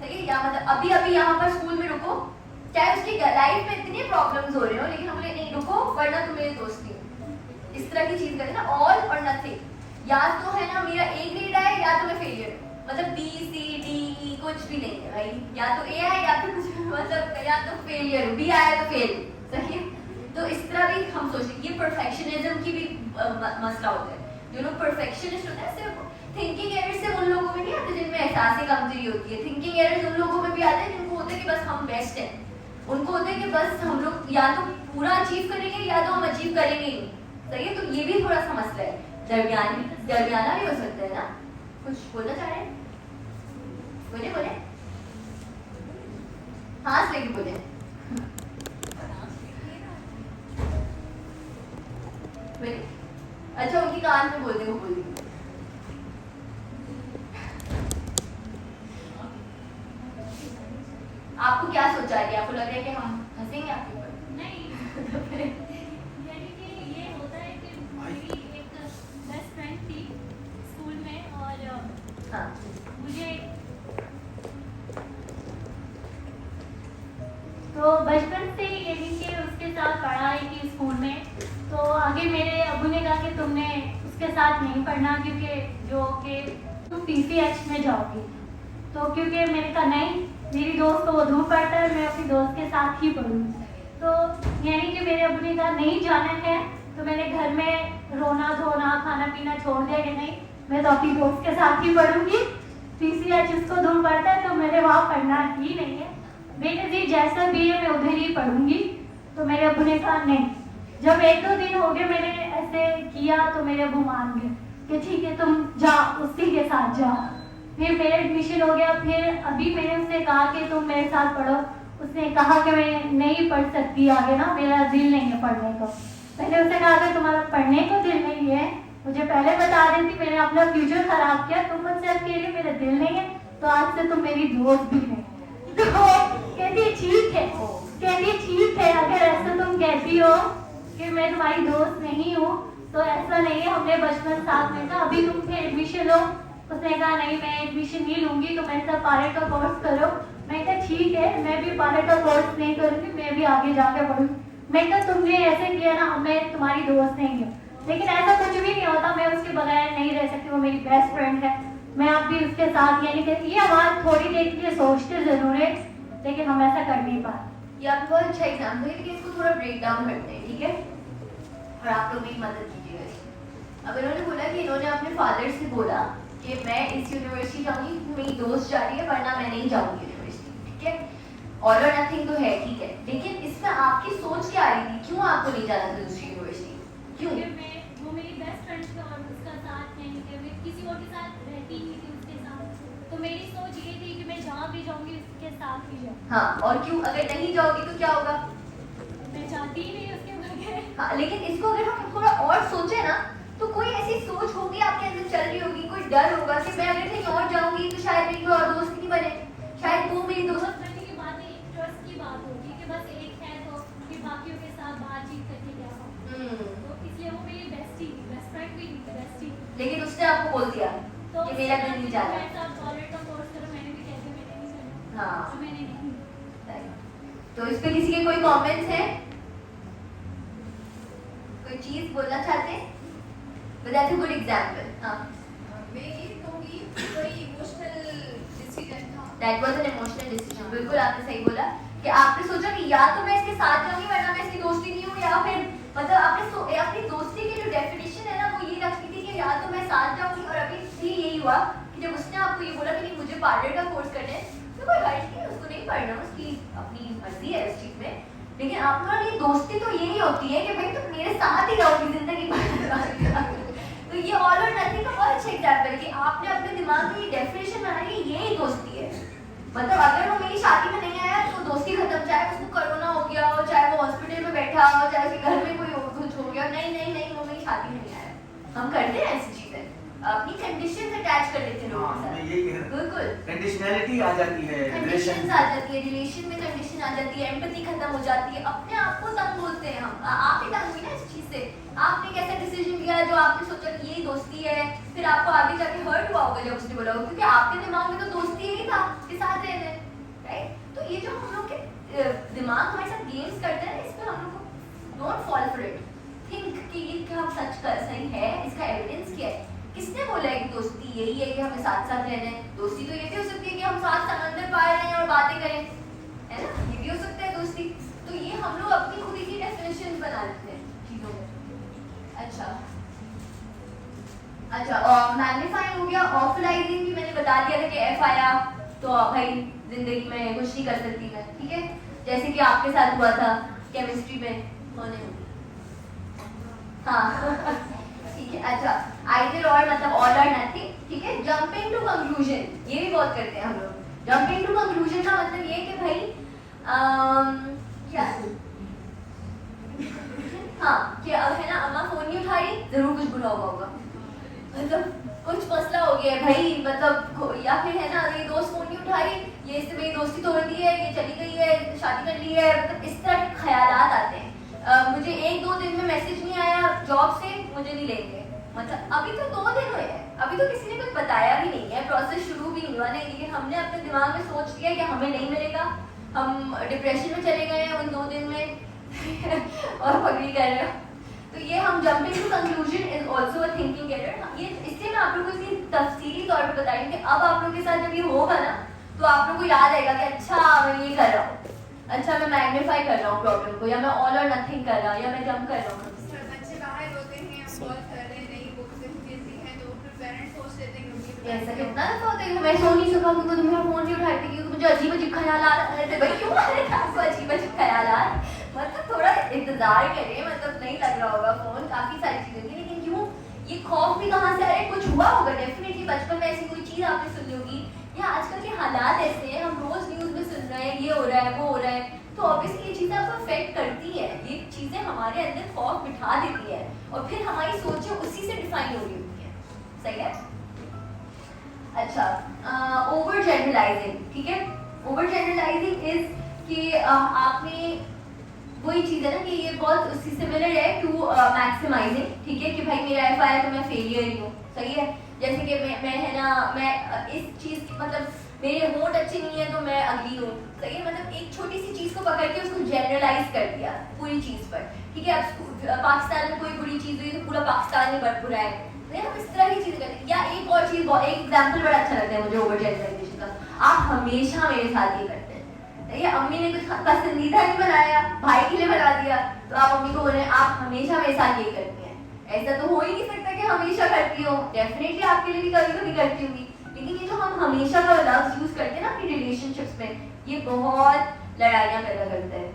सही है। या मतलब अभी अभी यहाँ पर स्कूल में रुको, चाहे उसकी लाइफ में इतनी प्रॉब्लम्स हो रहे हो लेकिन हम बोले नहीं रुको वरना तुम मेरे दोस्त की। इस तरह की चीज करते ना, ऑल और नथिंग। या तो है ना मेरा ए ग्रेड आए या तो मैं फेलियर, मतलब बी सी डी ई कुछ भी नहीं है भाई, या तो ए आए या तो कुछ मतलब या तो फेलियर हो, बी आए तो फेल, सही है। तो इस तरह भी हम सोचते हैं, ये परफेक्शनिज्म की भी मसला होता है। जो लोग परफेक्शनिस्ट होते हैं सिर्फ थिंकिंग एरर्स से उन लोगों में नहीं आते जिनमें एहसासी कमजोरी होती है। थिंकिंग एरर्स उन लोगों में भी आते हैं जिनको होता है कि बस हम बेस्ट हैं, उनको होता है कि बस हम लोग या तो पूरा अचीव करेंगे या तो हम अचीव करेंगे ही नहीं, सही है। तो ये भी थोड़ा सा मसला है, दरमियाना भी हो सकता है ना। कुछ बोलना चाह रहे हैं? बोले हाँ सही बोले। अच्छा उनकी कान में बोल देंगे, बोल देंगे। आपको क्या सोचा है कि आपको लग रहा है कि हम हंसेंगे आपके ऊपर? नहीं यानी कि ये होता है कि मेरी एक बेस्ट फ्रेंड थी स्कूल में और हाँ मुझे तो बचपन से यानी कि उसके साथ पढ़ाई की स्कूल में। तो आगे मेरे अबू ने कहा कि तुमने उसके साथ नहीं पढ़ना क्योंकि जो कि तुम PCH में जाओगी। तो क्योंकि मैंने कहा नहीं, मेरी दोस्त तो वो दूर पढ़ता है, मैं अपनी दोस्त के साथ ही पढ़ूँगी। तो यानी कि मेरे अबू ने कहा नहीं जाना है, तो मैंने घर में रोना धोना खाना पीना छोड़ दिया कि नहीं मैं तो अपनी दोस्त के साथ ही पढ़ूँगी। PCH उसको दूर पढ़ता है तो मैंने वहाँ पढ़ना ही नहीं है, मैंने जी जैसा भी है मैं उधर ही पढ़ूँगी। तो मेरे अबू ने कहा नहीं। जब 1-2 दिन हो गए मैंने ऐसे किया तो मेरे अबू मान गए कि ठीक है तुम जाओ उसी के साथ जाओ। फिर मेरा एडमिशन हो गया। फिर अभी मैंने उससे कहा कि तुम मेरे साथ पढ़ो, उसने कहा कि मैं नहीं पढ़ सकती आगे ना, मेरा दिल नहीं है पढ़ने को। मैंने उससे कहा कि तुम्हारा पढ़ने को दिल नहीं है, मुझे पहले बता देती, मैंने अपना फ्यूचर खराब किया, तुम मुझसे अब कह रही हो मेरा दिल नहीं है, तो आज से तुम मेरी दोस्त भी नहीं। तो कहती ठीक है, कहती ठीक है, अगर ऐसा तुम कहती हो कि मैं तुम्हारी दोस्त नहीं हूँ तो ऐसा नहीं है, हमने बचपन साथ में था, अभी तुम फिर एडमिशन लो। उसने कहा नहीं मैं एडमिशन नहीं लूंगी, तो मेरे साथ पायलट का कोर्स करो। मैं कहा ठीक है, मैं भी पायलट का कोर्स नहीं करूंगी, मैं भी आगे जाके पढ़ूंगी। मैं कहा तुमने ऐसे किया ना, मैं तुम्हारी दोस्त नहीं हूँ। लेकिन ऐसा कुछ भी नहीं होता, मैं उसके बगैर नहीं रह सकती, वो मेरी बेस्ट फ्रेंड है, मैं अब भी उसके साथ। यानी कि ये आवाज थोड़ी देर के लिए सोचते जरूर है लेकिन हम ऐसा कर नहीं पाते। ये आपको अच्छा एग्जाम्पल है, लेकिन इसको थोड़ा ब्रेक डाउन करते हैं, ठीक है। और आप लोग भी मदद कीजिएगा। अब इन्होंने बोला कि इन्होंने अपने फादर से बोला कि मैं इस यूनिवर्सिटी जाऊंगी, मेरी दोस्त जा रही है, वरना मैं नहीं जाऊंगी यूनिवर्सिटी, ठीक है। ऑल और नथिंग तो है, ठीक है, लेकिन इसमें आपकी सोच क्या आ रही थी, क्यों आपको नहीं जाना था दूसरी यूनिवर्सिटी, क्यों? वो मेरी बेस्ट फ्रेंड थी और उसका साथ यानी कि मैं किसी और के साथ रहती ही थी उसके साथ, तो मेरी सोच ये थी कि मैं जहाँ भी जाऊँगी उसके साथ ही जाऊँ। हाँ, और क्यों? अगर नहीं जाओगी तो क्या होगा? मैं चाहती ही नहीं उसके बगैर। हाँ, लेकिन इसको अगर हम थोड़ा और सोचे ना, तो कोई ऐसी सोच होगी आपके अंदर चल रही होगी, कोई डर होगा कि मैं अगर कहीं और जाऊंगी तो शायद मेरी और दोस्त नहीं बने, शायद वो मेरी दोस्त बनने की बात नहीं, ट्रस्ट की बात होगी कि बस एक है तो फिर बाकियों के साथ बातचीत करके क्या हो। तो इसलिए वो मेरी बेस्ट फ्रेंड भी थी, बेस्टी। लेकिन उसने आपको बोल दिया तो कि मेरा दिल नहीं जाना। मेरे साथ कॉलेज का कोर्स करो, मैंने भी कहते मैंने नहीं करना। हाँ, तो मैंने नहीं। तो इस पे किसी के कोई कमेंट्स हैं? कोई चीज बोलना चाहते हैं? But that's a good example. हाँ, मैं ये कहूँगी कोई इमोशनल डिसीजन था। that was an emotional decision. बिल्कुल आपने सही बोला कि आपने सोचा कि या तो मैं इसके साथ जाऊंगी वरना मैं इसकी दोस्ती नहीं हूँ, या फिर मतलब आपने अपनी दोस्ती की जो डेफिनेशन है ना वो ये रखी थी कि या तो मैं साथ जाऊंगी, और अभी भी यही हुआ कि जब उसने आपको ये बोला कि नहीं मुझे पार्लर का कोर्स करना है, तो कोई हर्ज नहीं है, उसको नहीं पढ़ना, उसकी अपनी मर्जी है इस चीज में। लेकिन आप लोगों की दोस्ती तो यही होती है कि भाई तुम मेरे साथ ही रहोगी जिंदगी भर। तो ये ऑल और नथिंग का बहुत अच्छा एग्जाम्पल है कि आपने अपने दिमाग में ये डेफिनेशन बनाई है, यही दोस्ती है। मतलब अगर वो मेरी शादी में नहीं आया तो दोस्ती खत्म, चाहे उसको कोरोना हो गया हो, चाहे वो हॉस्पिटल में बैठा हो, चाहे उसके घर में कोई कुछ हो गया, नहीं नहीं नहीं वो मेरी शादी में नहीं आया। हम करते हैं ऐसी चीजें, अपनी कंडीशंस अटैच कर लेते हैं लोगों के साथ। यही कह रहा हूं। बिल्कुल कंडीशनैलिटी आ जाती है, कंडीशंस आ जाती है, रिलेशन में कंडीशन आ जाती है, एम्पैथी खत्म हो जाती है, अपने आप को तंग बोलते हैं हम। आप ही तंग हुई ना इस चीज से, आपने कैसा डिसीजन लिया जो आपने सोचा कि यही दोस्ती है, फिर आपको आगे जाके हर्ट हुआ होगा जब उसने बोला होगा, क्योंकि आपके दिमाग में तो दोस्ती यही था कि साथ रहना, राइट? तो ये जो हम लोग के दिमाग हमारे साथ गेम्स करते हैं, इस पर हम लोग को don't fall for it, think कि ये क्या सच कर सही है, इसका एविडेंस क्या है, किसने बोला है कि दोस्ती यही है कि हमें साथ साथ रहना है? दोस्ती तो ये भी हो सकती है कि हम साथ समंदर पार रहे हैं और बातें करें, है ना? ये भी हो सकता है दोस्ती। तो ये हम लोग अपनी खुद की डेफिनेशन बना लेते हैं चीजों में। अच्छा और मैग्नीफाइंग हो गया, ऑफलाइजिंग भी मैंने बता दिया था कि एफ आया तो भाई जिंदगी में कुछ नहीं कर सकती मैं, ठीक है? जैसे कि आपके साथ हुआ था केमिस्ट्री में होने में, हाँ ठीक है। अच्छा आइदर और मतलब ऑल और नथिंग, ठीक है? जंपिंग टू कंक्लूजन, ये भी बहुत करते हैं हम लोग। जंपिंग टू कंक्लूजन का मतलब ये कि भाई क्या हाँ कि अब है ना अम्मा फोन नहीं उठा रही, जरूर कुछ बुरा हुआ होगा, मतलब कुछ मसला हो गया है भाई, मतलब या फिर है ना ये दोस्त फोन नहीं उठा रही, ये इससे मेरी दोस्ती तोड़ दी है, ये चली गई है, शादी कर ली है, मतलब इस तरह के ख्यालात आते हैं। मुझे 1-2 दिन में मैसेज नहीं आया जॉब से, मुझे नहीं लेंगे, मतलब अभी तो 2 दिन हुए हैं, अभी तो किसी ने कुछ बताया भी नहीं है, प्रोसेस शुरू भी नहीं हुआ नहीं, लेकिन हमने अपने दिमाग में सोच लिया कि हमें नहीं मिलेगा, हम डिप्रेशन में चले गए हैं उन 2 दिन में और पगड़ी कर रहे हैं। तो ये हम jumping to conclusion is also a thinking error. ये इसलिए मैं आप लोगों को इसकी तफसीली तौर पे बताई कि अब आप लोगों के साथ जब ये होगा ना तो आप लोगों को याद आएगा कि अच्छा मैं ये कर रहा हूँ, अच्छा मैं मैग्नीफाई कर रहा हूँ प्रॉब्लम को, या मैं ऑल और नथिंग कर रहा हूँ, या मैं जंप कर रहा हूँ। बच्चे बाहर होते हैं, कॉल कर रहे हैं, नई बुक्स बिजी हैं, तो फिर पेरेंट्स सोच लेते हैं कि ऐसा कितना दफा होता है कि मैं सो नहीं सका क्योंकि तुम मेरा फोन नहीं उठाती, क्योंकि मुझे अजीब अजीब ख्याल आ रहे थे। भाई क्यों आ रहे थे आपको अजीब अजीब ख्याल? मतलब थोड़ा इंतजार करिए, मतलब नहीं लग रहा होगा फोन, काफी सारी चीजें थी, लेकिन क्यों ये खौफ भी कहाँ से आ रहा है? कुछ हुआ होगा डेफिनेटली, बचपन में ऐसी कोई चीज आपने सुनी होगी, या आजकल के हालात ऐसे हैं, हम रोज न्यूज में सुन रहे हैं ये हो रहा है वो हो रहा है, तो ऑब्वियसली ये चीजें आपको अफेक्ट करती है, ये चीजें हमारे अंदर खौफ बिठा देती है, और फिर हमारी सोचें उसी से डिफाइन हो रही होती है। सही है? अच्छा ओवर जनरलाइजिंग, ठीक है? ओवर जनरलाइजिंग इज कि आपने वही चीज है ना कि ये बहुत उससे सिमिलर है टू मैक्सिमाइजिंग, ठीक है? कि भाई मेरा एफ आया तो मैं फेलियर ही हूँ, सही है? जैसे कि मैं है ना मैं इस चीज की मतलब मेरे होंठ अच्छे नहीं है तो मैं अगली हूँ, सही है? मतलब एक छोटी सी चीज को पकड़ के उसको जनरलाइज कर दिया पूरी चीज पर, ठीक है? अब पाकिस्तान में कोई बुरी चीज हुई तो पूरा पाकिस्तान ही बुरा है, हम इस तरह की चीजें करते हैं। या एक और चीज, एक एग्जांपल बड़ा अच्छा लगता है मुझे ओवर जनरलाइजेशन का, आप हमेशा मेरे साथ ये करते हैं, ये अम्मी ने कुछ पसंदीदा नहीं बनाया, भाई के लिए बना दिया, तो आप अम्मी को बोल रहे हैं आप हमेशा मेरे साथ ये करती हैं। ऐसा तो हो ही नहीं सकता कि हमेशा करती हो, डेफिनेटली आपके लिए भी कभी कभी करती होंगी, लेकिन ये जो हम हमेशा का लफ्ज यूज करते हैं ना अपनी रिलेशनशिप्स में, ये बहुत लड़ाइयाँ पैदा करता है।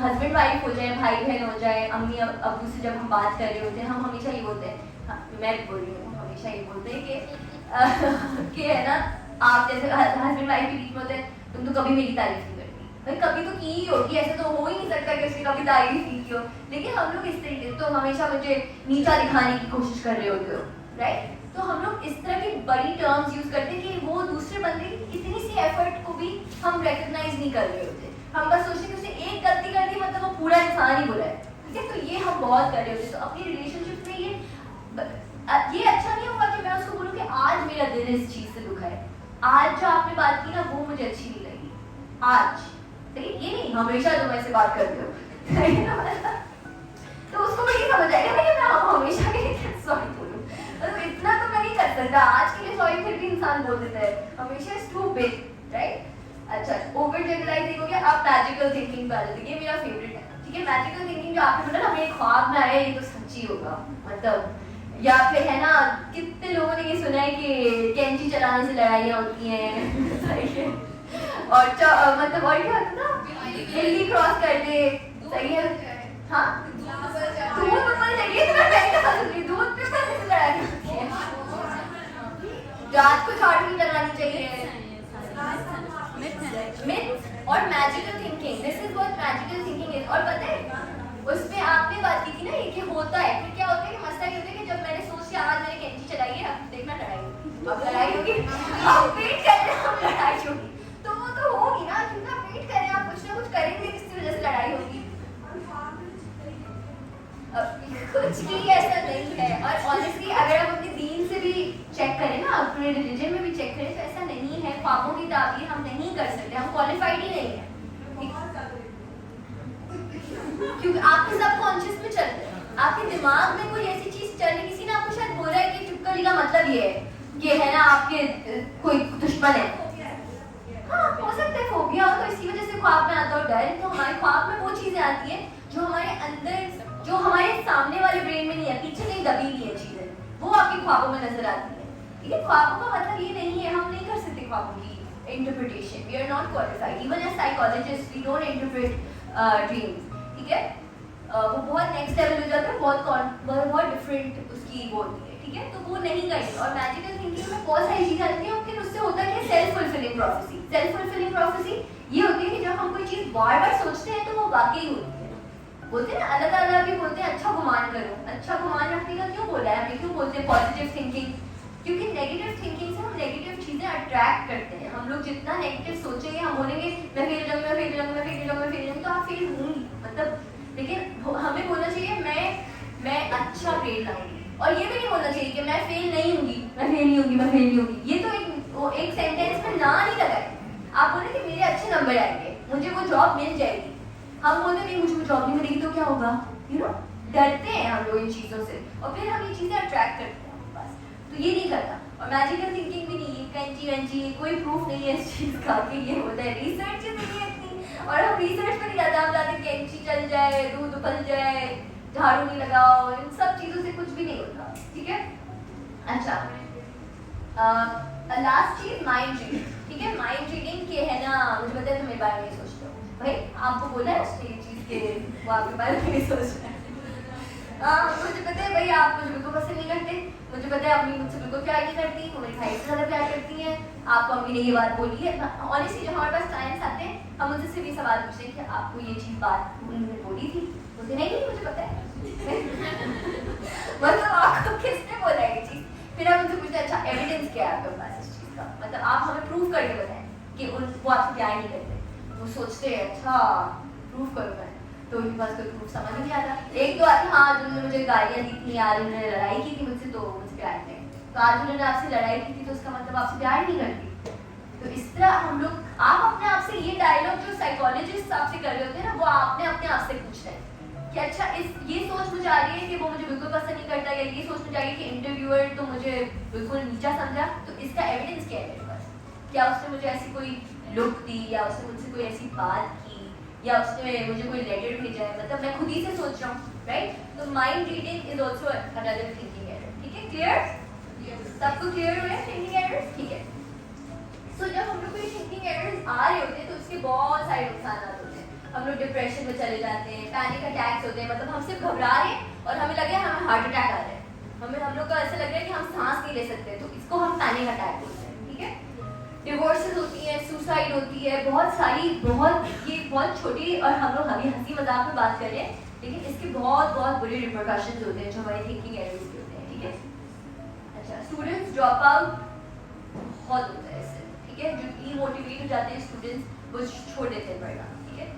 हस्बैंड वाइफ हो जाए, भाई बहन हो जाए, अम्मी अब्बू से जब हम बात कर रहे होते हैं, हम हमेशा ये बोलते हैं, हाँ, मैं बोल रही हूँ, हमेशा ये बोलते हैं कि है ना आप जैसे हस्बैंड वाइफ के बीच में होते हैं, तुम तो कभी मेरी तारीफ नहीं करती, भाई कभी तो की ही होगी, ऐसा तो हो ही नहीं सकता कि उसने कभी तारीफ नहीं की हो, लेकिन हम लोग इस तरीके से तो हमेशा मुझे नीचा दिखाने की कोशिश कर रहे होते हो, राइट? तो हम लोग इस तरह की बड़ी टर्म्स यूज करते हैं कि वो दूसरे बंदे की इतनी सी एफर्ट को भी हम रिकॉग्नाइज नहीं कर रहे होते, हम बस सोचते हैं कि उसने एक गलती कर दी मतलब वो पूरा इंसान ही बुरा है, ठीक है? तो ये हम बहुत कर रहे होते हैं। तो अपनी रिलेशनशिप में ये अच्छा नहीं होगा कि मैं उसको बोलूँ कि आज मेरा दिल इस चीज से दुखा है, आज जो आपने बात की ना वो मुझे अच्छी नहीं लगी आज, लेकिन ये नहीं हमेशा तुम ऐसे बात करते हो तो उसको भी समझ आएगा ना कि मैं हमेशा के लिए सॉरी बोलूं, मतलब इतना तो मैं नहीं कर सकता, आज के लिए सॉरी फिर भी इंसान बोल देता है, हमेशा इज टू बिग, राइट? अच्छा ओवर जनरलाइजिंग हो गया, आप मैजिकल थिंकिंग पे आ जाते हैं। ये मेरा फेवरेट है, ठीक है। मैजिकल थिंकिंग जो आपने बोला ना, मेरे ख्वाब में आया, ये तो सच्ची होगा, मतलब या फिर है ना, कितने लोगों ने ये सुना है कि कैंची चलाने से लड़ाइयाँ होती हैं सही है। और मतलब और क्या होता था, बिल्ली क्रॉस कर दे, सही है। हाँ दूध ऊपर चाहिए तो मैं पहले बता दूंगी, दूध पे कैसे लड़ाई होती है, रात को झाड़ू नहीं लगानी चाहिए। मिथ और magical thinking, this is what magical thinking is. और पता है उसमें आपने बात की थी ना, ये कि होता है, फिर क्या होता है कि मसला ये होता है कि जब मैंने सोच लिया आज मैंने कैंची चलाई है, अब देखना लड़ाई होगी, अब लड़ाई होगी, आप वेट कर रहे हैं, अब लड़ाई होगी, तो वो तो होगी ना, क्योंकि आप वेट कर रहे हैं, आप कुछ ना कुछ करेंगे जिसकी वजह से लड़ाई होगी। कुछ भी ऐसा नहीं है। और ऑनेस्टली अगर आप अपने दीन से भी चेक करें ना, अपने रिलीजन में भी चेक करें, तो ऐसा नहीं है, ख्वाबों की ताबीर हम नहीं कर सकते, हम क्वालिफाइड ही नहीं है, क्योंकि आपके सबकॉन्शियस में चलते हैं, आपके दिमाग में कोई ऐसी चीज चल रही, किसी ने आपको शायद बोला है कि चुपकली का मतलब ये है कि है ना आपके कोई दुश्मन है। हाँ हो सकता है फोबिया हो, तो इसी वजह से ख्वाब में आता हो डर। तो हमारे ख्वाब में वो चीजें आती है जो हमारे अंदर, जो हमारे सामने वाले ब्रेन में नहीं है, पीछे नहीं दबी हुई है चीजें, वो आपके ख्वाबों में नजर आती है। ठीक है, ख्वाबों का मतलब ये नहीं है, हम नहीं कर सकते ख्वाबों की interpretation, we are not qualified, even as psychologist we don't interpret dreams. ठीक है, वो बहुत नेक्स्ट लेवल हो जाता है, बहुत डिफरेंट उसकी वो होती है। ठीक है, तो वो नहीं करेंगे। और मैजिकल थिंकिंग में बहुत सारी चीजें आती हैं, फिर उससे होता है कि self fulfilling prophecy. Self fulfilling prophecy ये होती है कि जब हम कोई चीज बार बार सोचते हैं तो वो वाकई होती है। बोलते हैं ना, अल्लाह ताला भी बोलते हैं अच्छा गुमान करो। अच्छा गुमान रखने का क्यों बोला है हमें, क्यों बोलते हैं पॉजिटिव थिंकिंग? क्योंकि नेगेटिव थिंकिंग से हम नेगेटिव चीजें अट्रैक्ट करते हैं। हम लोग जितना नेगेटिव सोचेंगे, हम बोलेंगे मैं फेल हो जाऊंगी, मैं फेल हो जाऊंगी, मैं फेल हो जाऊंगी, मैं फेल हो जाऊंगी, तो आप फेल होंगी, मतलब। लेकिन हमें बोलना चाहिए मैं अच्छा ग्रेड लाऊंगी, और ये भी नहीं बोलना चाहिए कि मैं फेल नहीं होंगी, मैं फेल नहीं होंगी, मैं फेल नहीं होंगी। ये तो एक सेंटेंस में ना नहीं लगाए। आप बोले कि मेरे अच्छे नंबर आएंगे, मुझे वो जॉब मिल जाएगी। हम बोलते नहीं मुझे वो जॉब नहीं मिलेगी तो क्या होगा, यू नो, डरते हैं हम लोग इन चीजों से, और फिर हम ये चीजें अट्रैक्ट करते हैं बस। तो ये नहीं करता। और मैजिकल थिंकिंग भी नहीं, कैंची वैंची कोई प्रूफ नहीं है इस चीज का कि ये होता है, रिसर्च नहीं है इतनी। और हम रिसर्च पे नहीं जाते, हम जाते कैंची चल जाए, दूध उबल जाए, झाड़ू नहीं लगाओ, इन सब चीजों से कुछ भी नहीं होता। ठीक है, अच्छा लास्ट चीज माइंड रीडिंग। ठीक है, माइंड रीडिंग के है ना, मुझे पता है तुम मेरे बारे में सोचते हो, भाई आपको बोला है उसने ये चीज के वो आपके बारे में नहीं सोच रहे हैं। मुझे पता है भाई आप मुझे बिल्कुल पसंद नहीं करते, मुझे पता है अम्मी मुझसे बिल्कुल प्यार नहीं करती, वो मेरे भाई से ज़्यादा प्यार करती हैं, आपको अम्मी ने ये बात बोली है। ऑनेस्टली जब हमारे पास क्लाइंट्स आते हैं, हम उनसे सिर्फ ये सवाल पूछते हैं कि आपको ये चीज़ बात उन्होंने बोली थी? बोलते नहीं मुझे पता है मतलब आपको किसने बोला ये चीज़? फिर हम उनसे पूछते हैं अच्छा एविडेंस क्या है आपके पास इस चीज़ का, मतलब आप हमें प्रूव करके बताएं कि वो आपसे प्यार नहीं करते। वो सोचते हैं अच्छा प्रूफ करो मैं, तो उनके पास कोई प्रूफ समझ नहीं आता। एक तो आती हाँ जिन्होंने मुझे गालियाँ दी थी, आज उन्होंने लड़ाई की थी मुझसे तो मुझसे प्यार नहीं, तो आज उन्होंने आपसे लड़ाई की थी तो उसका मतलब आपसे प्यार नहीं करती। तो इस तरह हम लोग, आप अपने आप से ये डायलॉग जो साइकोलॉजिस्ट आपसे कर रहे होते हैं ना, वो आपने अपने आप से पूछना है कि अच्छा ये सोच मुझे आ रही है कि वो मुझे बिल्कुल पसंद नहीं करता, या ये सोच मुझे आ रही है कि इंटरव्यूअर तो मुझे बिल्कुल नीचा समझा, तो इसका एविडेंस क्या है मेरे पास? क्या उसने मुझे ऐसी कोई लुक दी, या उसने मुझसे कोई ऐसी बात की, या उसने मुझे कोई लेटर भेजा है, मतलब मैं खुद ही से सोच रहा हूँ, राइट? तो mind reading is also another thinking error. ठीक है, क्लियर? सबको क्लियर हो रहा है थिंकिंग एरर्स? ठीक है। सो जब हम लोग कोई थिंकिंग एरर्स आ रहे होते हैं तो उसके बहुत सारे नुकसान होते हैं। हम लोग डिप्रेशन में चले जाते हैं, पैनिक अटैक्स होते हैं, मतलब हम सिर्फ घबरा रहे हैं और हमें लगे हमें हार्ट अटैक आ रहा है, हम लोग को ऐसा लग रहा है कि हम सांस नहीं ले सकते, तो इसको हम पैनिक अटैक बोलते हैं। ठीक है, डिवोर्सेस होती हैं, सुसाइड होती है, बहुत सारी, ये बहुत छोटी, और हम लोग अभी हंसी मजाक में बात कर रहे हैं, लेकिन इसके बहुत बुरे रिपरकशंस होते हैं जो हमारे थिंकिंग एरर्स के होते हैं। ठीक है, अच्छा स्टूडेंट्स ड्रॉप आउट बहुत होता है इससे। ठीक है, जो डीमोटिवेट हो जाते हैं स्टूडेंट्स, वो छोड़ देते हैं पढ़ना। ठीक है,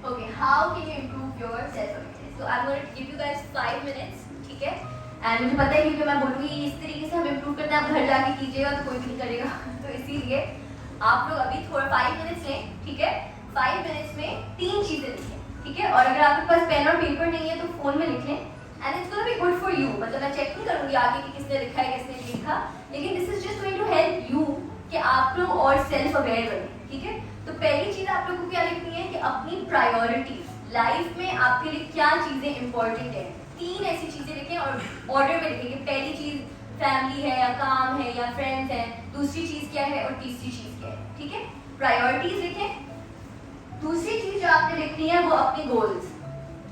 okay, how can you improve your self awareness? तो I am going to give you guys 5 minutes. ठीक है, एंड मुझे पता है क्योंकि मैं बोलूँगी इस तरीके से हम इम्प्रूव करना, आप घर जाके कीजिएगा तो कोई भी नहीं करेगा तो इसीलिए आप लोग अभी थोड़ा 5 मिनट्स लें। ठीक है, 5 मिनट्स में 3 चीज़ें लिखें। ठीक है, और अगर आपके पास पेन और पेपर नहीं है तो फ़ोन में लिख लें, and it's gonna be good for you. मतलब मैं चेक नहीं करूँगी आगे कि किसने लिखा है किसने नहीं लिखा, लेकिन this is just going to help you कि आप लोग और सेल्फ अवेयर बने, ठीक है। तो पहली चीज आप लोगों को क्या लिखनी है कि अपनी प्रायोरिटीज, लाइफ में आपके लिए क्या चीजें इंपॉर्टेंट है, 3 ऐसी चीजें लिखें और ऑर्डर में लिखें कि पहली चीज फैमिली है या काम है या फ्रेंड्स है, दूसरी चीज क्या है और तीसरी चीज क्या है, ठीक है। प्रायोरिटीज लिखें। दूसरी चीज जो आपने लिखनी है वो अपने गोल्स,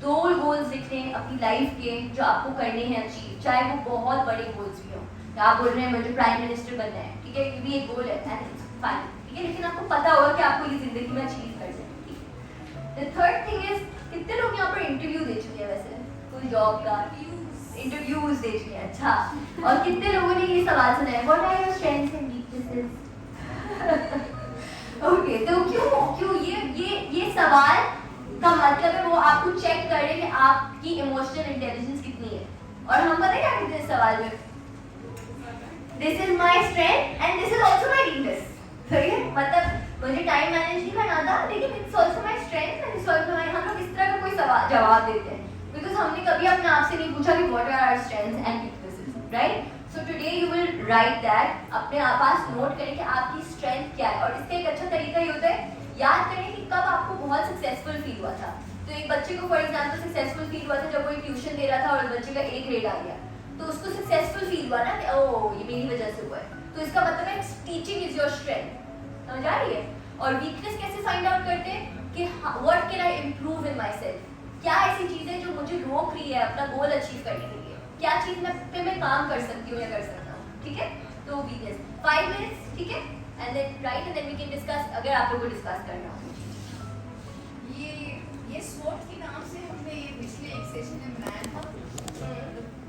2 गोल्स लिखने हैं अपनी लाइफ के जो आपको करने हैं अचीव, चाहे वो बहुत बड़े गोल्स भी हो। आप बोल रहे हैं मुझे प्राइम मिनिस्टर बनना है, ठीक है, ये भी एक गोल है, फाइन, ठीक है, लेकिन आपको पता होगा कि आपको ये जिंदगी में अचीव करना है, ठीक है। द थर्ड थिंग इज, कितने लोग यहाँ पर इंटरव्यू दे चुके हैं, वैसे कोई जॉब का इंटरव्यूज दे चुके हैं, अच्छा, और कितने लोगों ने ये सवाल सुना है, what are your strengths and weaknesses? Okay, तो क्यों ये सवाल का मतलब है वो आपको चेक कर रहे हैं कि आपकी इमोशनल इंटेलिजेंस कितनी है। और हम पता है क्या कहते हैं इस सवाल में, this is my strength and this is also my weakness, सही है, मतलब मुझे टाइम मैनेज नहीं करना था लेकिन it's also my strength and it's also my, हम लोग इस तरह का कोई सवाल जवाब देते हैं बिकॉज हमने कभी अपने आप से नहीं पूछा कि what are our strengths and weaknesses, right. So today you will write that, अपने पास नोट करें कि आपकी स्ट्रेंथ क्या है। और इसका एक अच्छा तरीका ये होता है याद करें कि कब आपको बहुत सक्सेसफुल फील हुआ था। तो एक बच्चे को फॉर एग्जांपल सक्सेसफुल फील हुआ था जब वो ट्यूशन दे रहा था और बच्चे का A ग्रेड आ गया, तो उसको सक्सेसफुल फील हुआ ना कि ओह ये मेरी वजह से हुआ है। तो इसका मतलब है टीचिंग इज योर स्ट्रेंथ, समझ आ रही है। और वीकनेस कैसे फाइंड आउट करते हैं कि what can I improve in my self, क्या ऐसी चीजें जो मुझे रोक रही है अपना गोल अचीव करने के लिए, क्या चीज पे मैं काम कर सकती हूँ या कर सकता हूँ, ठीक है। तो वीकनेस 5 मिनट्स, ठीक है, and then write and then we can discuss अगर आप लोगों को डिस्कस करना हो। ये SWOT के नाम से हमने ये पिछले एक सेशन में बनाया था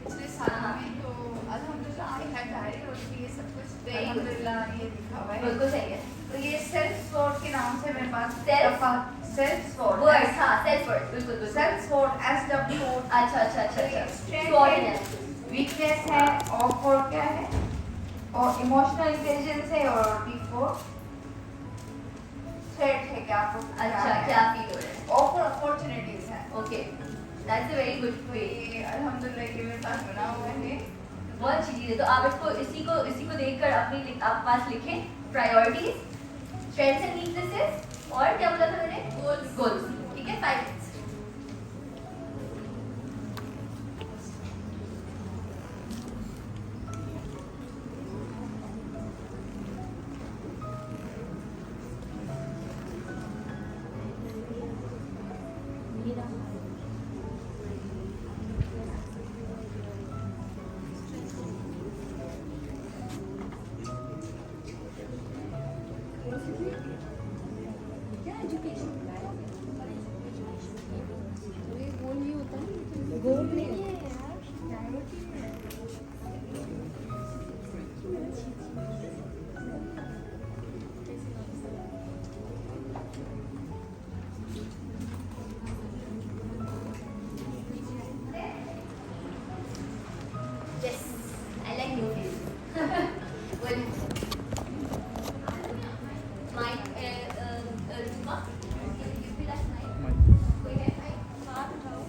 पिछले साल में, तो अल्हम्दुलिल्लाह आई हैव डायरी और ये सब कुछ अल्हम्दुलिल्लाह ये लिखा हुआ है, बिल्कुल सही है। तो ये सेल्फ SWOT के नाम से मेरे पास सेल्फ SWOT वर्ड, हाँ सेल्फ वर्ड, बिल्कुल सेल्फ SWOT SWO, अच्छा SWOT एनालिसिस, वीकनेस है, ऑफ क्या है, और इमोशनल इंटेलिजेंस है, और D4 थ्रेट है कि आपको अच्छा क्या फील हो रहा है, ऑफर अपॉर्चुनिटीज है। Okay that's a very good way, ये अल्हम्दुलिल्लाह ये मेरे पास बना हुआ है, बहुत अच्छी चीज़ है। तो आप इसको इसी को देखकर अपनी आप पास लिखें प्रायोरिटीज, स्ट्रेंथ्स एंड वीकनेसेस और क्या बोला था मैंने, गोल्स, ठीक है। 5 minutes. Yes, I like new faces. Well, Mike, Ruma, you feel like Mike? कोई है Mike? हाथ उठाओ.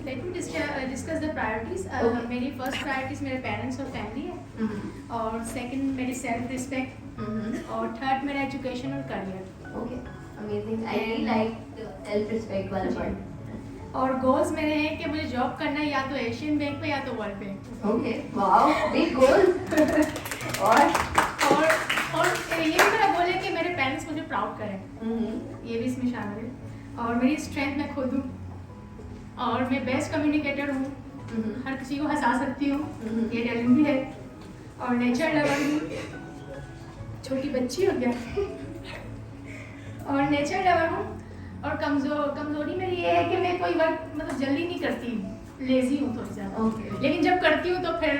Let me discuss the priorities. Okay. मेरी first priorities मेरे parents और family है, और second मेरी self respect, और third मेरा education और career. Okay, amazing. I really like the self-respect वाला part. और goals मेरे हैं कि मुझे job करना है या तो एशियन बैंक में या तो world bank. Okay, wow, big goals. और ये भी मेरा गोल है कि मेरे पेरेंट्स मुझे प्राउड करें, ये भी इसमें शामिल है। और मेरी स्ट्रेंथ मैं खुद हूँ, और मैं बेस्ट कम्युनिकेटर हूँ, हर किसी को हंसा सकती हूँ, ये टैलेंट भी है। और नेचर लवर हूँ, छोटी बच्ची हो गया और नेचर लवर हूँ। और कमजोरी मेरी ये है कि मैं कोई वर्क मतलब जल्दी नहीं करती, लेजी हूँ थोड़ी ज़्यादा। Okay. लेकिन जब करती हूँ तो फिर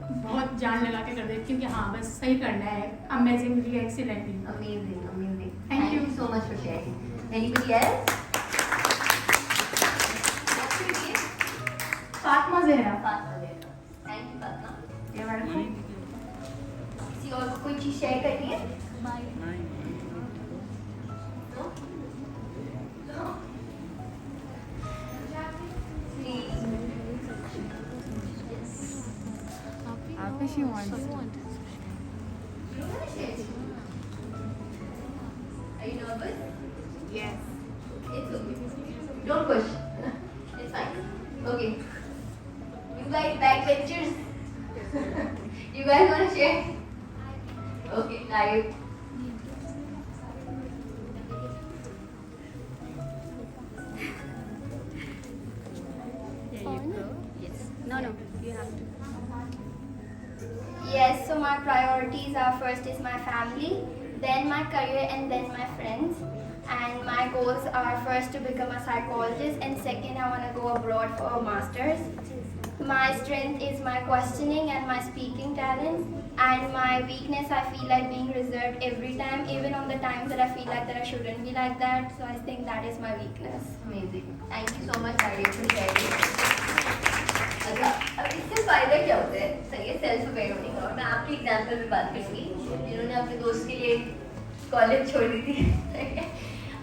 बहुत जान लगा के कर देती हूँ कि हाँ बस सही करना है, amazingly, excellently. Amazing, amazing. Thank you. so much for sharing. Anybody else? What's your name? Fatima Zahra. Fatma Zehra. Thank you, Fatma. ये वेलकम। किसी और को कोई चीज शेयर करनी है? No? No? Please. she wants. You don't want to share? Are you nervous? Yes. It's okay. Don't push. It's fine. Okay. You guys backbenchers. You guys want to share? Okay, now you. Yes, so my priorities are first is my family, then my career, and then my friends. And my goals are first to become a psychologist, and second I want to go abroad for a master's. My strength is my questioning and my speaking talent, and my weakness I feel like being reserved every time, even on the times that I feel like that I shouldn't be like that. So I think that is my weakness. Amazing. Thank you so much, Maria, for sharing. अच्छा, अब इससे फायदा क्या होता है? सही है, सेल्फ अवेयर होने का। और मैं आपकी एग्जाम्पल पे बात करूँगी, जिन्होंने अपने दोस्त के लिए कॉलेज छोड़ दी थी।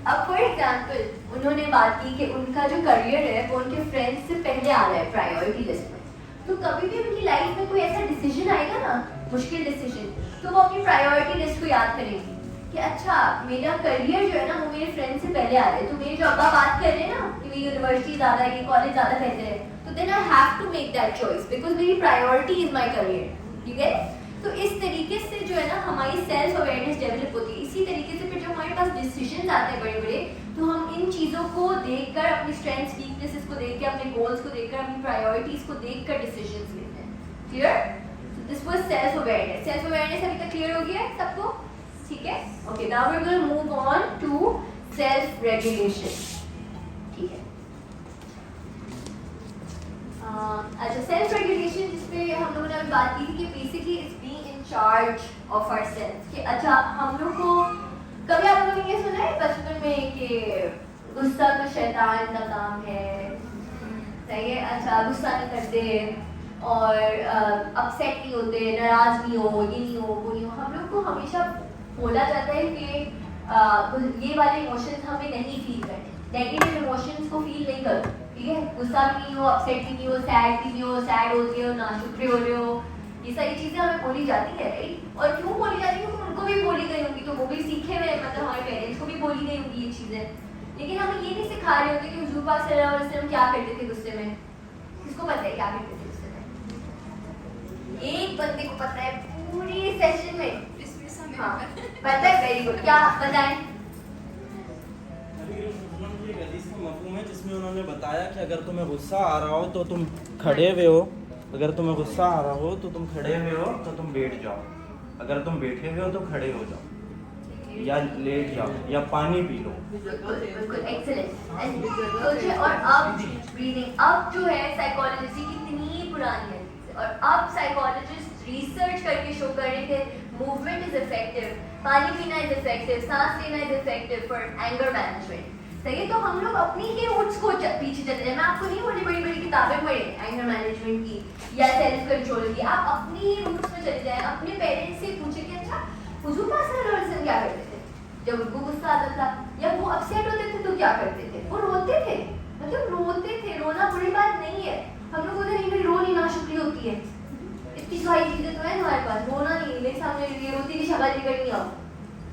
अब फॉर एग्जाम्पल उन्होंने बात की कि उनका जो करियर है वो उनके फ्रेंड्स से पहले आ रहा है प्रायोरिटी लिस्ट में। तो कभी भी उनकी लाइफ में कोई ऐसा डिसीजन आएगा ना, मुश्किल डिसीजन, तो वो अपनी प्रायोरिटी लिस्ट को याद करेंगी कि अच्छा मेरा करियर जो है ना वो मेरे फ्रेंड से पहले आ रहा है। तो मेरे जो अब्बा बात कर रहे हैं ना कि मेरी यूनिवर्सिटी ज़्यादा है, कॉलेज ज़्यादा बेहतर है, तो then I have to make that choice because मेरी प्रायोरिटी इज माई करियर। ठीक है, तो इस तरीके से जो है ना हमारी सेल्फ अवेयरनेस डेवलप होती है। इसी तरीके से फिर जब हमारे पास डिसीजन आते हैं बड़े बड़े, तो हम इन चीज़ों को देखकर, अपनी स्ट्रेंथ्स वीकनेसेस को देखकर, अपने गोल्स को देखकर, अपनी प्रायोरिटीज को देखकर डिसीजंस लेते हैं। Clear? This was self awareness. Self awareness अभी तक क्लियर हो गया है सबको? ठीक है, okay, now we will move on to self regulation. ठीक है, अच्छा, सेल्फ रेगुलेशन जिसपे हम लोगों ने अभी बात की थी कि basically it's being in charge of ourself. कि अच्छा हम लोग को कभी आप लोगों ने ये सुना है बचपन में कि गुस्सा तो शैतान का काम है, सही है? अच्छा, गुस्सा नहीं करते और अपसेट नहीं होते, नाराज नहीं हो, ये नहीं हो, वो नहीं हो। हम लोग को हमेशा बोला जाता है कि ये वाले इमोशंस हमें नहीं फील करने, नेगेटिव इमोशंस को फील नहीं करो। ठीक है, गुस्सा भी नहीं हो, अपसेट भी नहीं हो, सैड भी नहीं हो, सैड हो रहे हो, नाशुक्र हो रहे हो, ये सारी चीज़ें हमें बोली जाती है, राइट? और क्यों बोली जाती है? क्योंकि उनको भी बोली गई होंगी, तो वो भी सीखे हुए, मतलब हमारे पेरेंट्स को भी बोली गई होंगी ये चीज़ें। लेकिन हमें ये नहीं सिखा रहे होते कि हुजूर पाक सल्लल्लाहु अलैहि वसल्लम क्या करते थे गुस्से में। किसको पता है क्या करते थे गुस्से में? एक बंदे को पता है पूरी सेशन में। हाँ, पता है, वेरी गुड। क्या बताएं? मफ़हूम है जिसमें उन्होंने बताया कि अगर तुम्हें गुस्सा आ रहा हो तो तुम खड़े हुए हो, अगर तुम्हें गुस्सा आ रहा हो तो तुम खड़े हुए हो तो तुम बैठ जाओ, अगर तुम बैठे हुए हो तो खड़े हो जाओ या लेट जाओ या पानी पी लो। बिल्कुल एक्सीलेंट। और अब ब्रीदिंग, अब जो है साइकोलॉजी कितनी पुरानी है, और अब साइकोलॉजिस्ट रिसर्च करके शो कर रहे थे मूवमेंट इज इफेक्टिव, पानी पीना इज इफेक्टिव, सांस लेना is effective for anger management. सही है, तो हम लोग अपनी ही रूट्स को पीछे चल रहे हैं। मैं आपको नहीं बोली बड़ी बड़ी किताबें पढ़े एंगर मैनेजमेंट की या सेल्फ कंट्रोल की, आप अपनी ही रूट्स में चले जाएं। अपने पेरेंट्स से पूछे कि अच्छा हुजूर पाक सल्लल्लाहु अलैहि वसल्लम क्या करते थे जब उनको गुस्सा आता था या वो अपसेट होते थे तो क्या करते थे? वो रोते थे, मतलब रोते थे। रोना बुरी बात नहीं है। हम लोग बोलते नहीं रो नहीं, नाशुक्री होती है, इतनी सारी चीजें तो है हमारे पास, रोना नहीं, मेरे सामने ये रोती की शक्ल निकल नहीं आओ,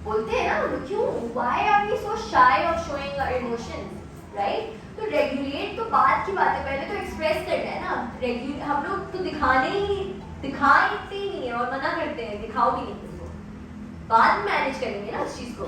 बोलते हैं ना। क्यों? Why are we so shy of showing our emotions, right? तो रेगुलेट तो बात की बात है, पहले तो एक्सप्रेस करना है ना। रेगुलेट हम लोग तो दिखाते ही नहीं है और मना करते हैं, दिखाओ भी नहीं उसको, बाद में मैनेज करेंगे ना उस चीज को।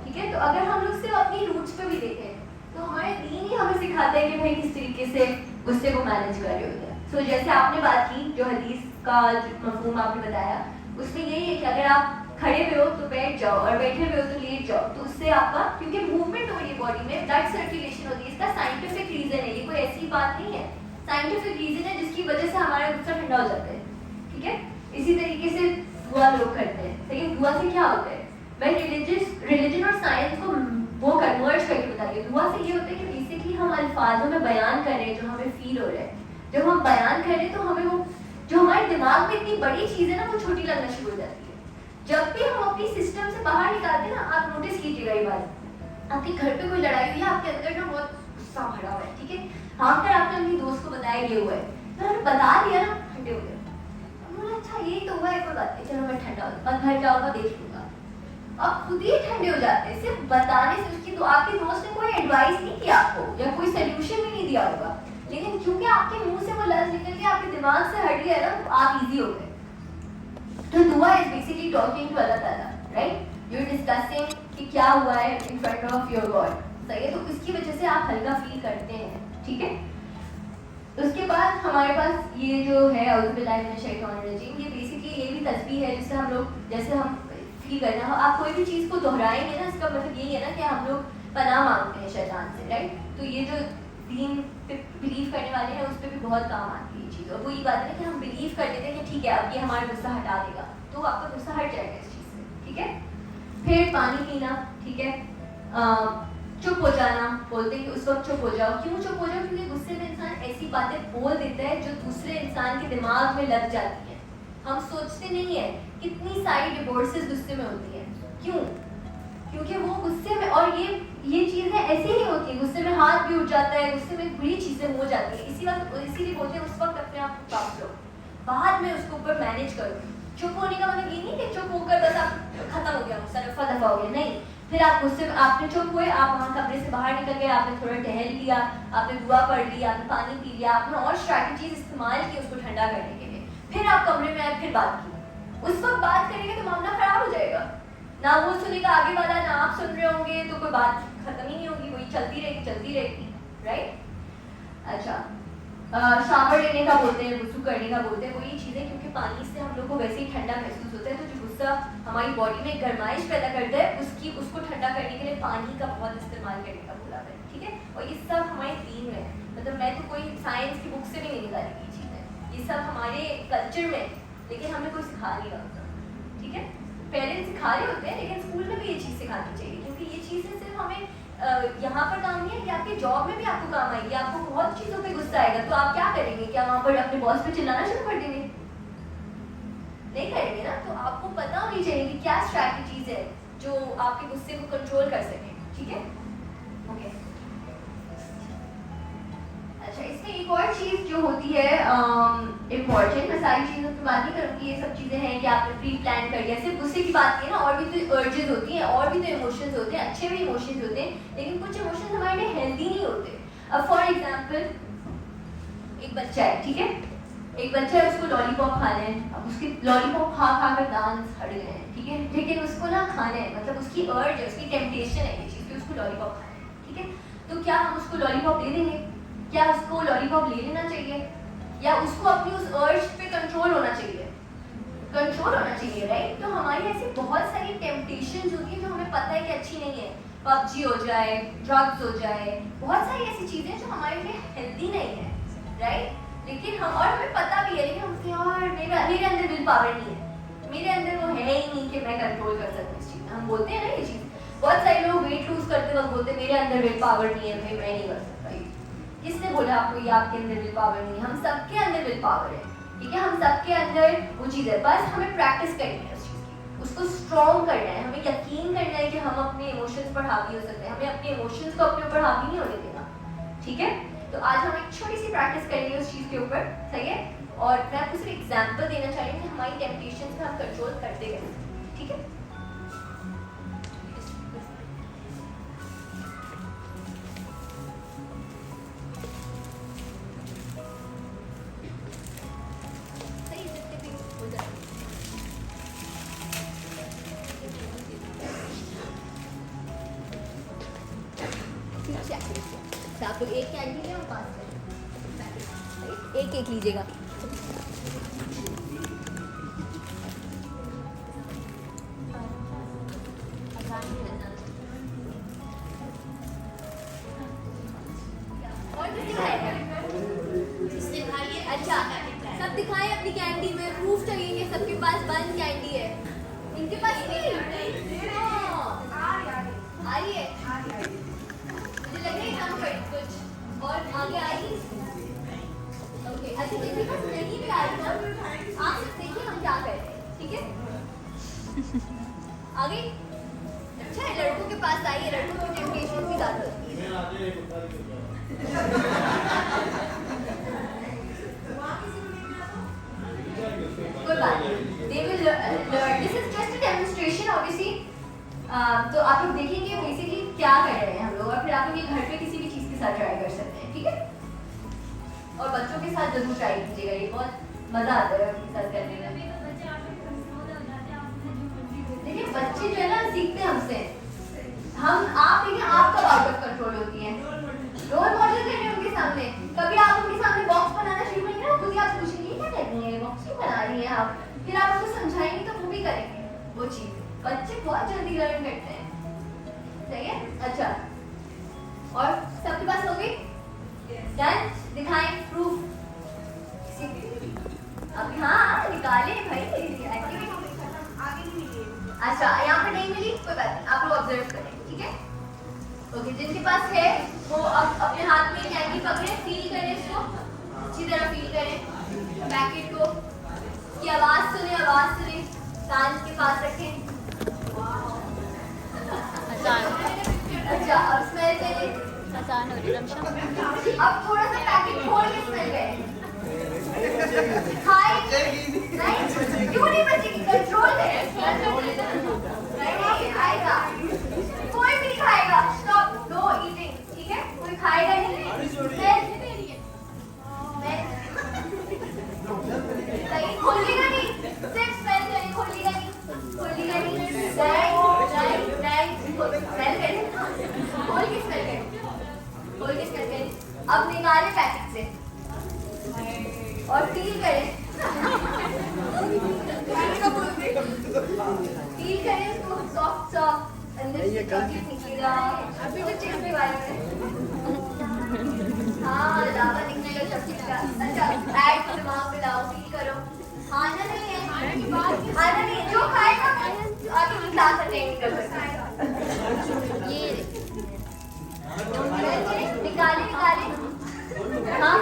ठीक है, तो अगर हम लोग सिर्फ अपनी रूट्स पे भी देखें तो हमारे दीन ही हमें सिखाता है कि भाई किस तरीके से गुस्से को मैनेज कर रहे होते हैं। सो जैसे आपने बात की, जो हदीस का मफहूम आपने बताया, उसमें यही है कि अगर आप खड़े हुए हो तो बैठ जाओ और बैठे हुए हो तो लेट जाओ। तो उससे आपका, क्योंकि मूवमेंट हो रही है बॉडी में, ब्लड सर्कुलेशन होती है। इसका साइंटिफिक रीजन है, ये कोई ऐसी बात नहीं है, साइंटिफिक रीजन है जिसकी वजह से हमारा गुस्सा ठंडा हो जाता है। ठीक है, इसी तरीके से दुआ लोग करते हैं। सही है, दुआ से क्या होता है? मैं रिलीजन और साइंस को वो कन्वर्ज करके बताइए। दुआ से ये होता है कि बेसिकली हम अल्फाजों में बयान कर रहे हैं जो हमें फील हो रहा है। जब हम बयान कर रहे हैं तो हमें वो जो हमारे दिमाग में इतनी बड़ी चीज़ है ना, वो छोटी लगना शुरू हो जाती है। जब भी हम अपनी सिस्टम से बाहर निकालते हैं ना, आप नोटिस कीजिएगा ये बात, आपके घर पे कोई लड़ाई हुई है, आपके अंदर ना बहुत गुस्सा भरा हुआ है, ठीक है, हाँ, फिर आपने अपनी दोस्त को बताया ये हुआ है, तो आपने बता दिया ना, ठंडे हो गए। बोला अच्छा यही तो हुआ है, कोई बात नहीं, चलो मैं ठंडा हो जाऊंगा, घर जाऊंगा देख लूंगा। अब खुद ही ठंडे हो जाते हैं सिर्फ बताने से। उसकी तो आपके दोस्त ने कोई एडवाइस नहीं किया आपको या कोई सोल्यूशन भी नहीं दिया होगा, लेकिन क्योंकि आपके मुंह से वो लफ्ज निकल के आपके दिमाग से हट गया ना, तो आप इजी हो गए। तो दुआ is basically talking to Allah ताला, राइट? यू आर डिस्कसिंग कि क्या हुआ है in front of your God, सही है? तो इसकी वजह से आप हल्का फील करते हैं, ठीक है? उसके बाद हमारे पास ये जो है औज़ु बिल्लाहि मिनश शैतानिर रजीम, ये बेसिकली ये भी तस्बीह है जिससे हम लोग, जैसे हम फील करना हो, आप कोई भी चीज़ को दोहराएंगे ना, इसका मतलब यही है ना कि हम लोग पनाह मांगते हैं शैतान से, राइट? तो ये जो दीन पे बिलीव करने वाले हैं उस पर भी बहुत काम आती है ये चीज़। और वो ये बात है कि हम बिलीव कर देते हैं कि ठीक है अब ये हमारा गुस्सा हटा देगा, तो आपका गुस्सा हट जाएगा इस चीज़ से, ठीक है? फिर पानी पीना, ठीक है? चुप हो जाना, बोलते हैं कि उस वक्त चुप हो जाओ। क्यों चुप हो जाओ? क्योंकि गुस्से में इंसान ऐसी बातें बोल देता है जो दूसरे इंसान के दिमाग में लग जाती हैं। हम सोचते नहीं है कितनी सारी डिवोर्सेस गुस्से में होती हैं। क्यों? क्योंकि वो गुस्से में, और ये चीज़ें ऐसे ही होती हैं, गुस्से में हाथ भी उठ जाता है, गुस्से में बुरी चीज़ें हो जाती हैं। इसीलिए बोलते हैं उस वक्त अपने आप को काफ लो, बाद में उसको ऊपर मैनेज करो। चुप होने का मतलब ये नहीं कि चुप होकर बस आप खत्म हो गया, गुस्सा रफा दफा हो गया, नहीं। फिर आप गुस्से में, आपने चुप हुए, आप वहाँ कमरे से बाहर निकल गए, आपने थोड़ा टहल लिया, आपने दुआ पढ़ ली, आपने पानी पी लिया, आपने और स्ट्रैटेजीज इस्तेमाल की उसको ठंडा करने के लिए। फिर आप कमरे में आए, फिर बात की। उस वक्त बात करेंगे तो मामला खराब हो जाएगा, ना वो सुनेगा आगे वाला, ना आप सुन रहे होंगे, तो कोई बात खत्म ही नहीं होगी, वही चलती रहेगी, राइट? अच्छा, शावर लेने का बोलते हैं, वुज़ू करने का बोलते हैं, वही चीज़ें, क्योंकि पानी से हम लोग को वैसे ही ठंडा महसूस होता है। तो जो गुस्सा हमारी बॉडी में गर्माइश पैदा करता है, उसको ठंडा करने के लिए पानी का बहुत इस्तेमाल करने का बोला है, ठीक है? और ये सब हमारे दीन में है, मतलब मैं तो कोई साइंस की बुक से भी नहीं निकाली ये चीज़ें, ये सब हमारे कल्चर में, लेकिन हमें कोई सिखा नहीं रहा होता, ठीक है? पेरेंट्स सिखा रहे होते हैं, लेकिन स्कूल में भी ये चीज़ सिखानी चाहिए, क्योंकि ये चीज़ें सिर्फ हमें यहाँ पर काम नहीं है कि आपके जॉब में भी आपको काम आएगी। आपको बहुत चीज़ों पे गुस्सा आएगा, तो आप क्या करेंगे? क्या वहाँ पर अपने बॉस पे चिल्लाना शुरू कर देंगे? नहीं करेंगे ना। तो आपको पता होनी चाहिए कि क्या स्ट्रैटेजीज है जो आपके गुस्से को कंट्रोल कर सकें, ठीक है? ओके, अच्छा, इसमें एक और चीज़ जो होती है इम्पॉर्टेंट, मैं सारी चीज़ों की बात नहीं करूँगी, ये सब चीज़ें हैं कि आपने प्री प्लान कर लिया, सिर्फ गुस्से की बात नहीं है ना, और भी तो अर्जेस होती हैं, और भी तो इमोशंस होते हैं, अच्छे भी इमोशंस होते हैं, लेकिन कुछ इमोशंस हमारे लिए हेल्दी नहीं होते। अब फॉर एग्जाम्पल, एक बच्चा है, ठीक है? एक बच्चा है, उसको लॉलीपॉप खाना है, अब उसके लॉलीपॉप खा कर दांत सड़ गए हैं, ठीक है? लेकिन उसको ना खाना है, मतलब उसकी अर्ज है, उसकी टेम्पटेशन है ये चीज़ कि उसको लॉलीपॉप खाना है, ठीक है? तो क्या हम उसको लॉलीपॉप दे देंगे? क्या उसको लॉलीपॉप ले लेना चाहिए, या उसको अपनी उस अर्ज पे कंट्रोल होना चाहिए? कंट्रोल होना चाहिए, राइट? तो हमारी ऐसी बहुत सारी टेम्पटेशंस होती हैं जो हमें पता है कि अच्छी नहीं है, पबजी हो जाए, ड्रग्स हो जाए, बहुत सारी ऐसी चीज़ें जो हमारे लिए हेल्दी नहीं है, राइट? लेकिन हम, और हमें पता भी है, लेकिन हम कहते हैं यार मेरे अंदर विल पावर नहीं है, मेरे अंदर वो है ही नहीं कि मैं कंट्रोल कर सकूँ इस चीज़ में। हम बोलते हैं ना ये चीज़, बहुत सारे लोग वेट लूज करते वक्त बोलते हैं मेरे अंदर विल पावर नहीं है, मैं नहीं कर सकता। किसने बोला आपको ये आपके अंदर विल पावर नहीं है? हम सबके अंदर विल पावर है, ठीक है? हम सबके अंदर वो चीज़ है, बस हमें प्रैक्टिस करनी है उस चीज़ की, उसको स्ट्रॉन्ग करना है, हमें यकीन करना है कि हम अपने इमोशंस पर हावी हो सकते हैं, हमें अपने इमोशंस को अपने ऊपर हावी नहीं होने देना, ठीक है? तो आज हम एक छोटी सी प्रैक्टिस करेंगे उस चीज़ के ऊपर, सही है? और मैं आपको सिर्फ एग्जाम्पल देना चाह रही हूँ कि हमारी टेम्पटेशंस में हम कंट्रोल करते कैसे, ठीक है? आप लोग एक कैंडी लें और पास करें, एक लीजिएगा। और दिखाइए, अच्छा सब दिखाएं अपनी कैंडी में, प्रूफ चाहिए सबके पास बंद कैंडी है, इनके पास नहीं आ रही है, मुझे लग रहा है कम कर कुछ और आगे आई। ओके, अच्छा जिनके पास नहीं भी आ रही ना, आप सब देखिए हम क्या कर रहे हैं, ठीक है? आगे अच्छा है, लड़कों के पास आइए, लड़कों की टेम्पटेशन भी ज़्यादा होती है। कोई they will learn. This is just a demonstration obviously. तो आप लोग देखेंगे बेसिकली क्या कर रहे हैं हम लोग, और फिर आप लोग ये घर पे किसी भी चीज़ के साथ ट्राई कर सकते हैं, ठीक है? और बच्चों के साथ जरूर ट्राई कीजिएगा, ये बहुत मज़ा आता है उनके साथ करने में। देखिए बच्चे जो है ना सीखते हैं हमसे, आप देखिए आप कब आउट ऑफ कंट्रोल होती हैं, रोल मॉडल करें उनके सामने। कभी आप उनके सामने बॉक्स बनाना शुरू करेंगे ना, खुद ही आप पूछेंगे क्या कर रही है, बॉक्स क्यों बना रही है आप, फिर आप उनको समझाएंगे तो वो भी करेंगे वो चीज़। बच्चे बहुत जल्दी लर्न करते हैं, सही है? अच्छा, और सबके पास हो गई? डन? दिखाएं प्रूफ। अब हाँ निकाले भाई एक्टिविटी। अच्छा यहाँ पे नहीं मिली कोई बात नहीं, आप लोग ऑब्जर्व करें, ठीक है? ओके, जिनके पास है वो अब अपने हाथ में कैंडी पकड़े, फील करें इसको, अच्छी तरह फील करें पैकेट को, की आवाज सुने, कान के पास रखें। अच्छा अब स्मेल करें। आसान हो रही रमशा। अब थोड़ा सा पैकेट खोल के स्मेल करें। खाए नहीं, क्यों नहीं बचेगी, कंट्रोल करें। नहीं खाएगा, कोई भी नहीं खाएगा, स्टॉप, नो ईटिंग, ठीक है? कोई खाएगा नहीं। सही खोलेगा नहीं, सिर्फ स्मेल करें, खोलेगा नहीं। स्मेल करें, अब निकाले पैकेट से और फील करें, फील करें उसको सॉफ्ट अंदर से चॉकलेट निकलेगा। अभी तो चेक के बारे में हाँ लावा निकलेगा सब चीज का। अच्छा ऐड दिमाग में लाओ, फील करो। खाना नहीं है, खाना नहीं है, जो खाएगा आगे क्लास अटेंड कर सकता है। ये निकाले हाँ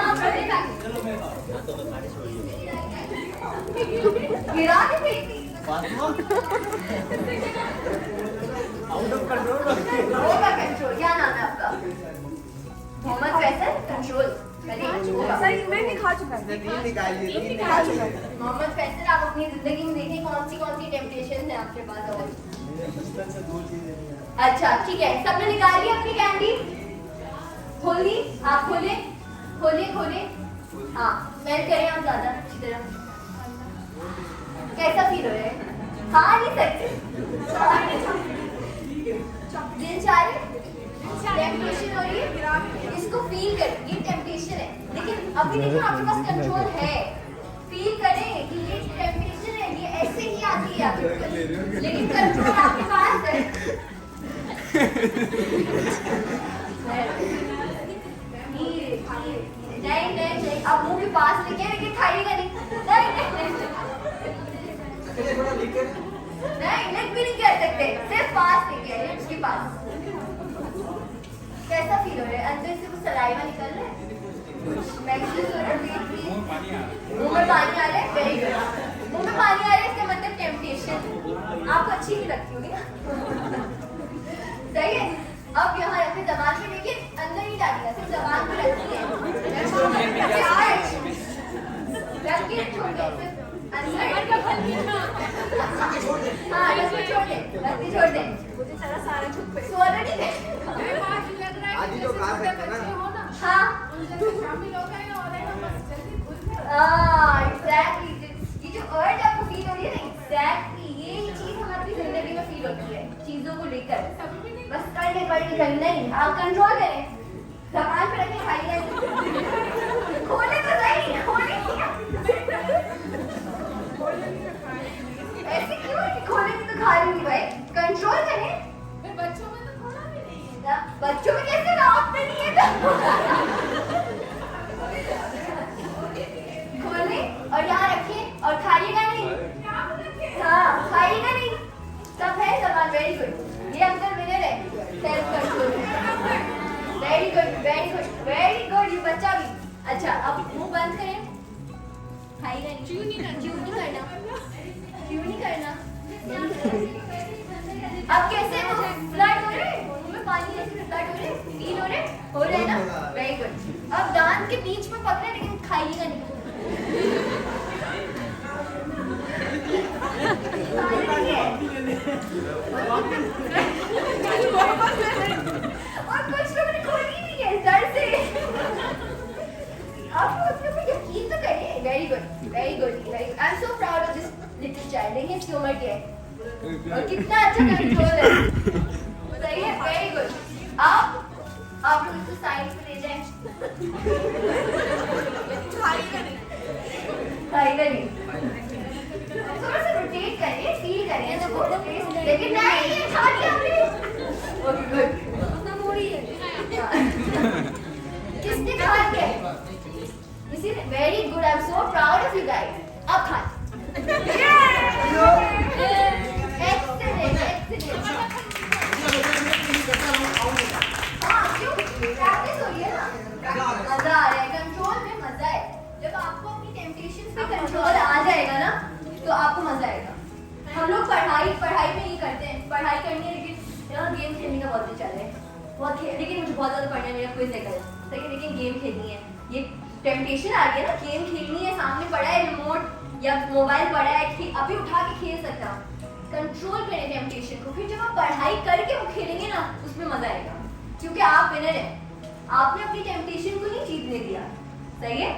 गिरा दे बेटी, आउट ऑफ कंट्रोल होगा कंट्रोल। क्या नाम है आपका? मोहम्मद फैसल। कंट्रोल सर मैं भी खा चुका है। मोहम्मद फैसल, आप अपनी जिंदगी में देखें कौन सी टेम्पटेशन है आपके पास और? अच्छा ठीक है, सबने निकाली अपनी कैंडी, खोली, आप खोले। हाँ स्मेल करें आप ज्यादा अच्छी तरह। कैसा फील हो रहा है? खा नहीं सकते, दिल चाह रहे, टेम्पटेशन हो रही है, इसको फील करें, ये टेम्पटेशन है। लेकिन अभी देखिए आपके पास कंट्रोल है, फील करें कि ये टेम्पटेशन है, ये ऐसे ही आती है आपके पास, लेकिन कंट्रोल आपके पास है। नहीं, अब मुंह के पास लेके, लेकिन खाइएगा नहीं, लिप भी नहीं कर सकते, सिर्फ पास लेके लिप्स के पास। कैसा फील हो रहा है? अंदर से कुछ सलाइवा निकल रहा है, महसूस हो रहा है, मुंह में पानी आ रहा है। वेरी गुड, मुंह में पानी आ रहा है, इसका मतलब टेम्पटेशन आपको अच्छी नहीं लगती होगी ना। सही है, अब यहाँ रखे जबान पे, देखिए अंदर नहीं डालिएगा, सिर्फ जबान पे रखनी है, रख के छोड़ दे, हाँ रख के छोड़ दे, मुझे सारा छुप पे सो रहा नहीं है। आदि तो खा सकते हैं ना। हाँ एग्जैक्टली, ये जो अर्ज आपको फील हो रही है ना, एग्जैक्टली ये चीज हमारी जिंदगी में फील होती है चीजों को लेकर। बस करने नहीं, आप कंट्रोल करें, जबान पे रखे, खाइए, खोले तो सही, खोले ऐसे क्यों है कि खोले तो खा रही थी भाई, कंट्रोल करें। बच्चों में तो थोड़ा भी नहीं है, बच्चों में कैसे ना आपने नहीं है खोले और यहाँ रखें और खाइएगा नहीं, हाँ खाइएगा नहीं, सब है जबान। वेरी गुड, ये अंकल विनर है सेल्फ कंट्रोल। वेरी गुड, ये बच्चा भी। अच्छा अब मुंह बंद करें, खाइएगा नहीं, क्यों नहीं करना। अब कैसे फ्लड हो रहे, मुंह में पानी कैसे फ्लड हो रहे, फील हो रहे ना। वेरी गुड, अब दांत के बीच में पकड़े, लेकिन खाइएगा नहीं। और कुछ लोगों ने खोली नहीं है डर से। आप लोग अपने ऊपर यकीन तो करिए। Very good, very good, very good. I am so proud of this little child. देखिए इसकी उम्र क्या है और कितना अच्छा कंट्रोल है। बताइए, वेरी गुड। आप लोग इसको साइड पे ले जाएं। खाएगा नहीं। थोड़ा सा रोटेट करिए, फील करिए इसको। लेकिन नहीं, ये खा लिया हमने। Okay, good. अपना मोड़ी है। किसने खा लिया? किसी ने? Very good, I am so proud of you guys. अब खा। Excellent, excellent. हाँ, क्यों? प्रैक्टिस हो रही है ना। मजा आ रहा है, कंट्रोल में मजा है। जब आपको अपनी टेम्पटेशंस पे कंट्रोल आ जाएगा ना तो आपको मजा आएगा। हम लोग पढ़ाई में ये करते हैं, पढ़ाई करनी है लेकिन यार गेम खेलने का बहुत विचार है। लेकिन मुझे बहुत ज़्यादा पढ़ना है, मेरा क्विज है कल, सही है, लेकिन गेम खेलनी है। ये टेम्पटेशन आ गया ना, गेम खेलनी है, सामने पड़ा है रिमोट या मोबाइल पड़ा है, अभी उठा के खेल सकता हूँ। कंट्रोल करें टेम्पटेशन को, फिर जब आप पढ़ाई करके वो खेलेंगे ना उसमें मजा आएगा, क्योंकि आप विनर हैं। आपने अपनी टेम्पटेशन को नहीं जीतने दिया, सही है।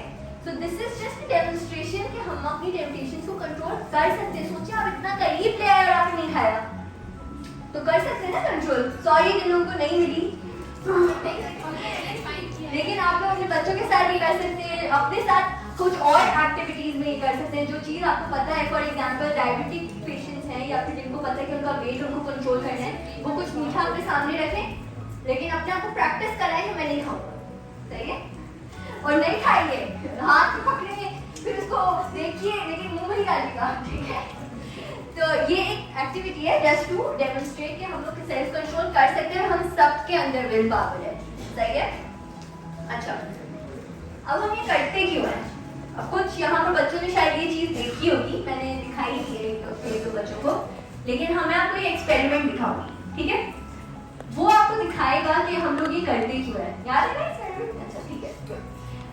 So this is just a demonstration कि हम अपनी टेम्पटेशन को कंट्रोल कर सकते हैं। सोचिए आप इतना करीब ले आए और आपने नहीं खाया, तो कर सकते हैं ना कंट्रोल। सॉरी जिन लोगों को नहीं मिली, लेकिन आप लोग अपने बच्चों के साथ ये कर सकते हैं, अपने साथ कुछ और एक्टिविटीज में ये कर सकते हैं। जो चीज़ आपको पता है, फॉर एग्जाम्पल डायबिटिक पेशेंट्स हैं या फिर जिनको पता है कि उनका वेट उनको कंट्रोल करना है, वो कुछ मीठा अपने सामने रखें, लेकिन अपने आप को प्रैक्टिस कराएं कि मैं नहीं खाऊंगा, सही है। और नहीं खाइए, हाथ में पकड़ेंगे, फिर उसको देखिए लेकिन मुंह में निकालिएगा, ठीक है। तो ये एक एक्टिविटी है जस्ट टू डेमोन्स्ट्रेट कि हम लोग सेल्फ कंट्रोल कर सकते हैं, हम सबके अंदर विल पावर है, सही है। अच्छा, अब हम ये करते क्यों हैं? अब कुछ यहाँ पर बच्चों ने शायद ये चीज़ देखी होगी, मैंने दिखाई थी एक दो बच्चों को, लेकिन हमें आपको ये एक्सपेरिमेंट दिखाऊंगी, ठीक है। वो आपको दिखाएगा कि हम लोग ये करते क्यों हैं। याद है ना एक्सपेरिमेंट? अच्छा, ठीक है।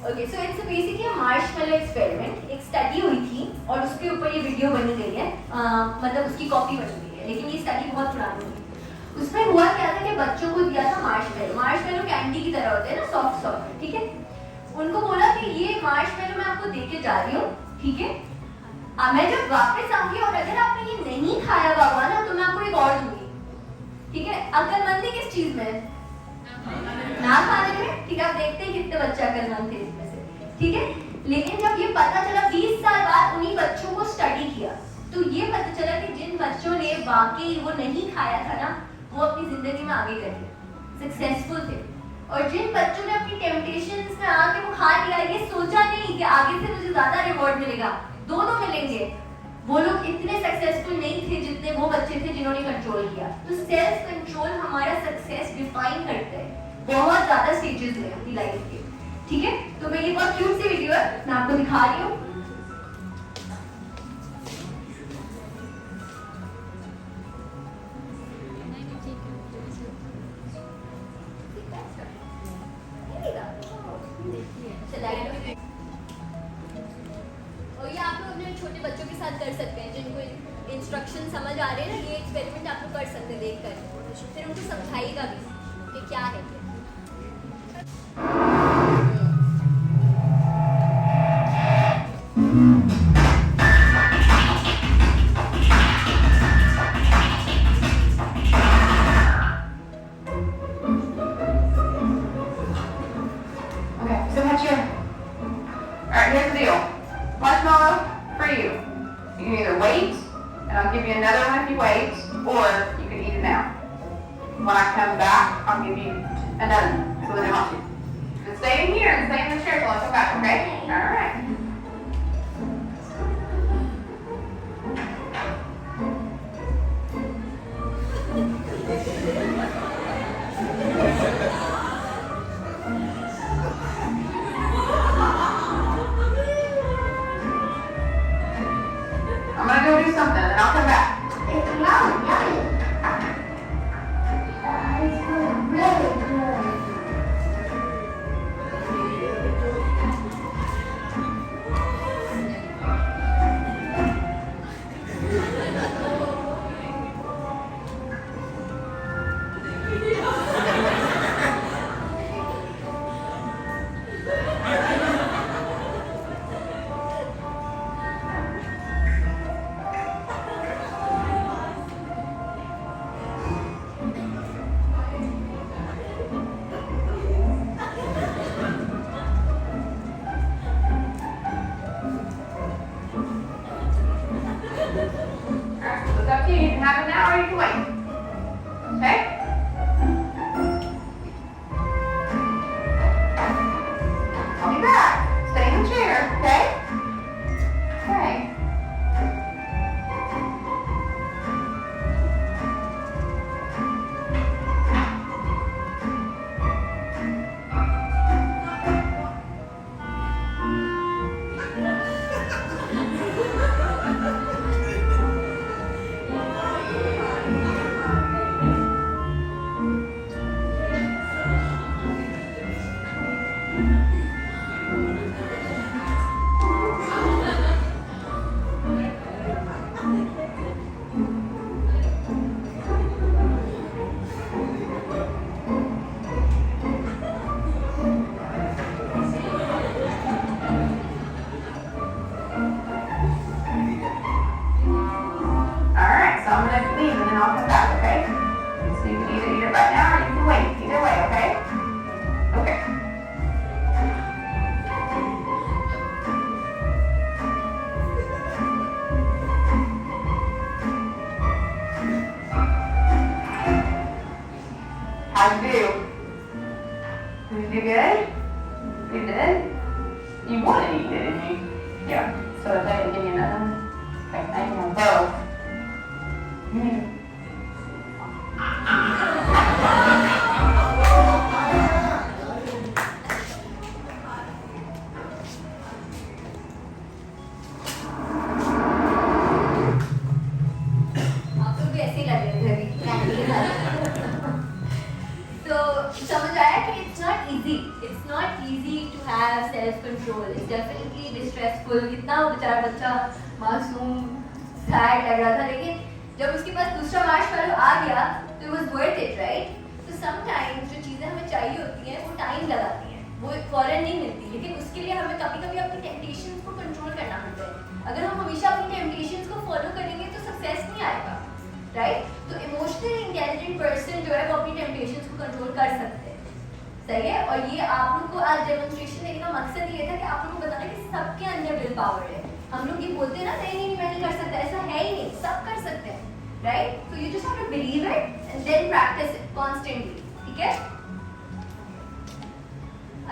Okay, so it's basically Marshmallow experiment. एक स्टडी हुई थी और उसके ऊपर ये वीडियो बनी गई है, मतलब उसकी कॉपी बनी गई है, लेकिन ये स्टडी बहुत पुरानी थी। उसमें हुआ क्या था कि बच्चों को दिया था मार्शमैलो कैंडी की तरह होते हैं ना, सॉफ्ट सॉफ्ट, ठीक है। उनको बोला कि ये मार्शमैलो मैं आपको देके जा रही हूँ, ठीक है। मैं जब वापस आऊंगी और अगर आपने ये नहीं खाया बाबा ना तो मैं आपको एक और दूंगी, ठीक है। अक्लमंदी किस चीज में? ना खाने में, ठीक है। आप देखते हैं कितने बच्चे अक्लमंद थे इसमें से, ठीक है। लेकिन जब ये पता चला 20 साल बाद उन्हीं बच्चों को स्टडी किया, तो ये पता चला कि जिन बच्चों ने वाकई वो नहीं खाया था ना, वो अपनी जिंदगी में आगे कर गए, सक्सेसफुल थे। और जिन बच्चों ने अपनी टेम्पटेशंस में आके वो खा लिया, ये सोचा नहीं कि आगे से मुझे ज्यादा रिवॉर्ड मिलेगा, दो मिलेंगे, वो लोग इतने सक्सेसफुल नहीं थे जितने वो बच्चे थे जिन्होंने कंट्रोल किया। तो सेल्फ कंट्रोल हमारा सक्सेस डिफाइन करता है बहुत ज्यादा स्टेजेस में अपनी लाइफ के, ठीक है। तो मैं ये बहुत क्यूट सी वीडियो है, मैं आपको दिखा रही हूँ। और ये आप लोग अपने छोटे बच्चों के साथ कर सकते हैं जिनको इंस्ट्रक्शन समझ आ रहे हैं ना, ये एक्सपेरिमेंट आप लोग कर सकते हैं देखकर, फिर उनको समझाइएगा भी कि क्या है। Okay, so catch your. Alright, here's the deal. Marshmallow for you. You can either wait, and I'll give you another one if you wait, or you can eat it now. When I come back, I'll give you another one. So what do you want to? Just stay in here and stay in the chair till I come back, okay? Alright. I'm gonna go do something, and I'll come back. It's yummy, yummy. It's really good. How'd you do? Did you do good? You did? You wanted to eat, didn't you? Yeah. So if I give you another one, okay, I can have both. आप लोग भी ऐसे ही लग रहे थे अभी तो समझ आया कि it's not easy to have self control. It's definitely distressful. इतना वो बेचारा बच्चा मासूम sad लग रहा था, लेकिन जब उसके पास दूसरा मार्शमैलो आ गया तो it was worth it, right? तो sometimes जो चीज़ें हमें चाहिए होती हैं वो टाइम लगाती हैं, वो फौरन नहीं मिलती, लेकिन उसके लिए हमें कभी-कभी अपनी टेम्पटेशंस को कंट्रोल करना पड़ता है. अगर हम हमेशा अपनी टेम्पटेशंस को फॉलो करेंगे तो सक्सेस नहीं आएगा, राइट? तो इमोशनली इंटेलिजेंट पर्सन जो है वो अपनी टेम्पटेशंस को कंट्रोल कर सकते हैं, सही है? और ये आप लोग को आज डेमोन्स्ट्रेशन देने का मकसद ये था कि आप लोगों को बताना कि सबके अंदर विल पावर है. हम लोग ये बोलते हैं ना, नहीं मैं नहीं कर सकता, ऐसा है ही नहीं, सब कर सकते हैं, राइट? तो you just have to believe it and then practice it constantly, ठीक है?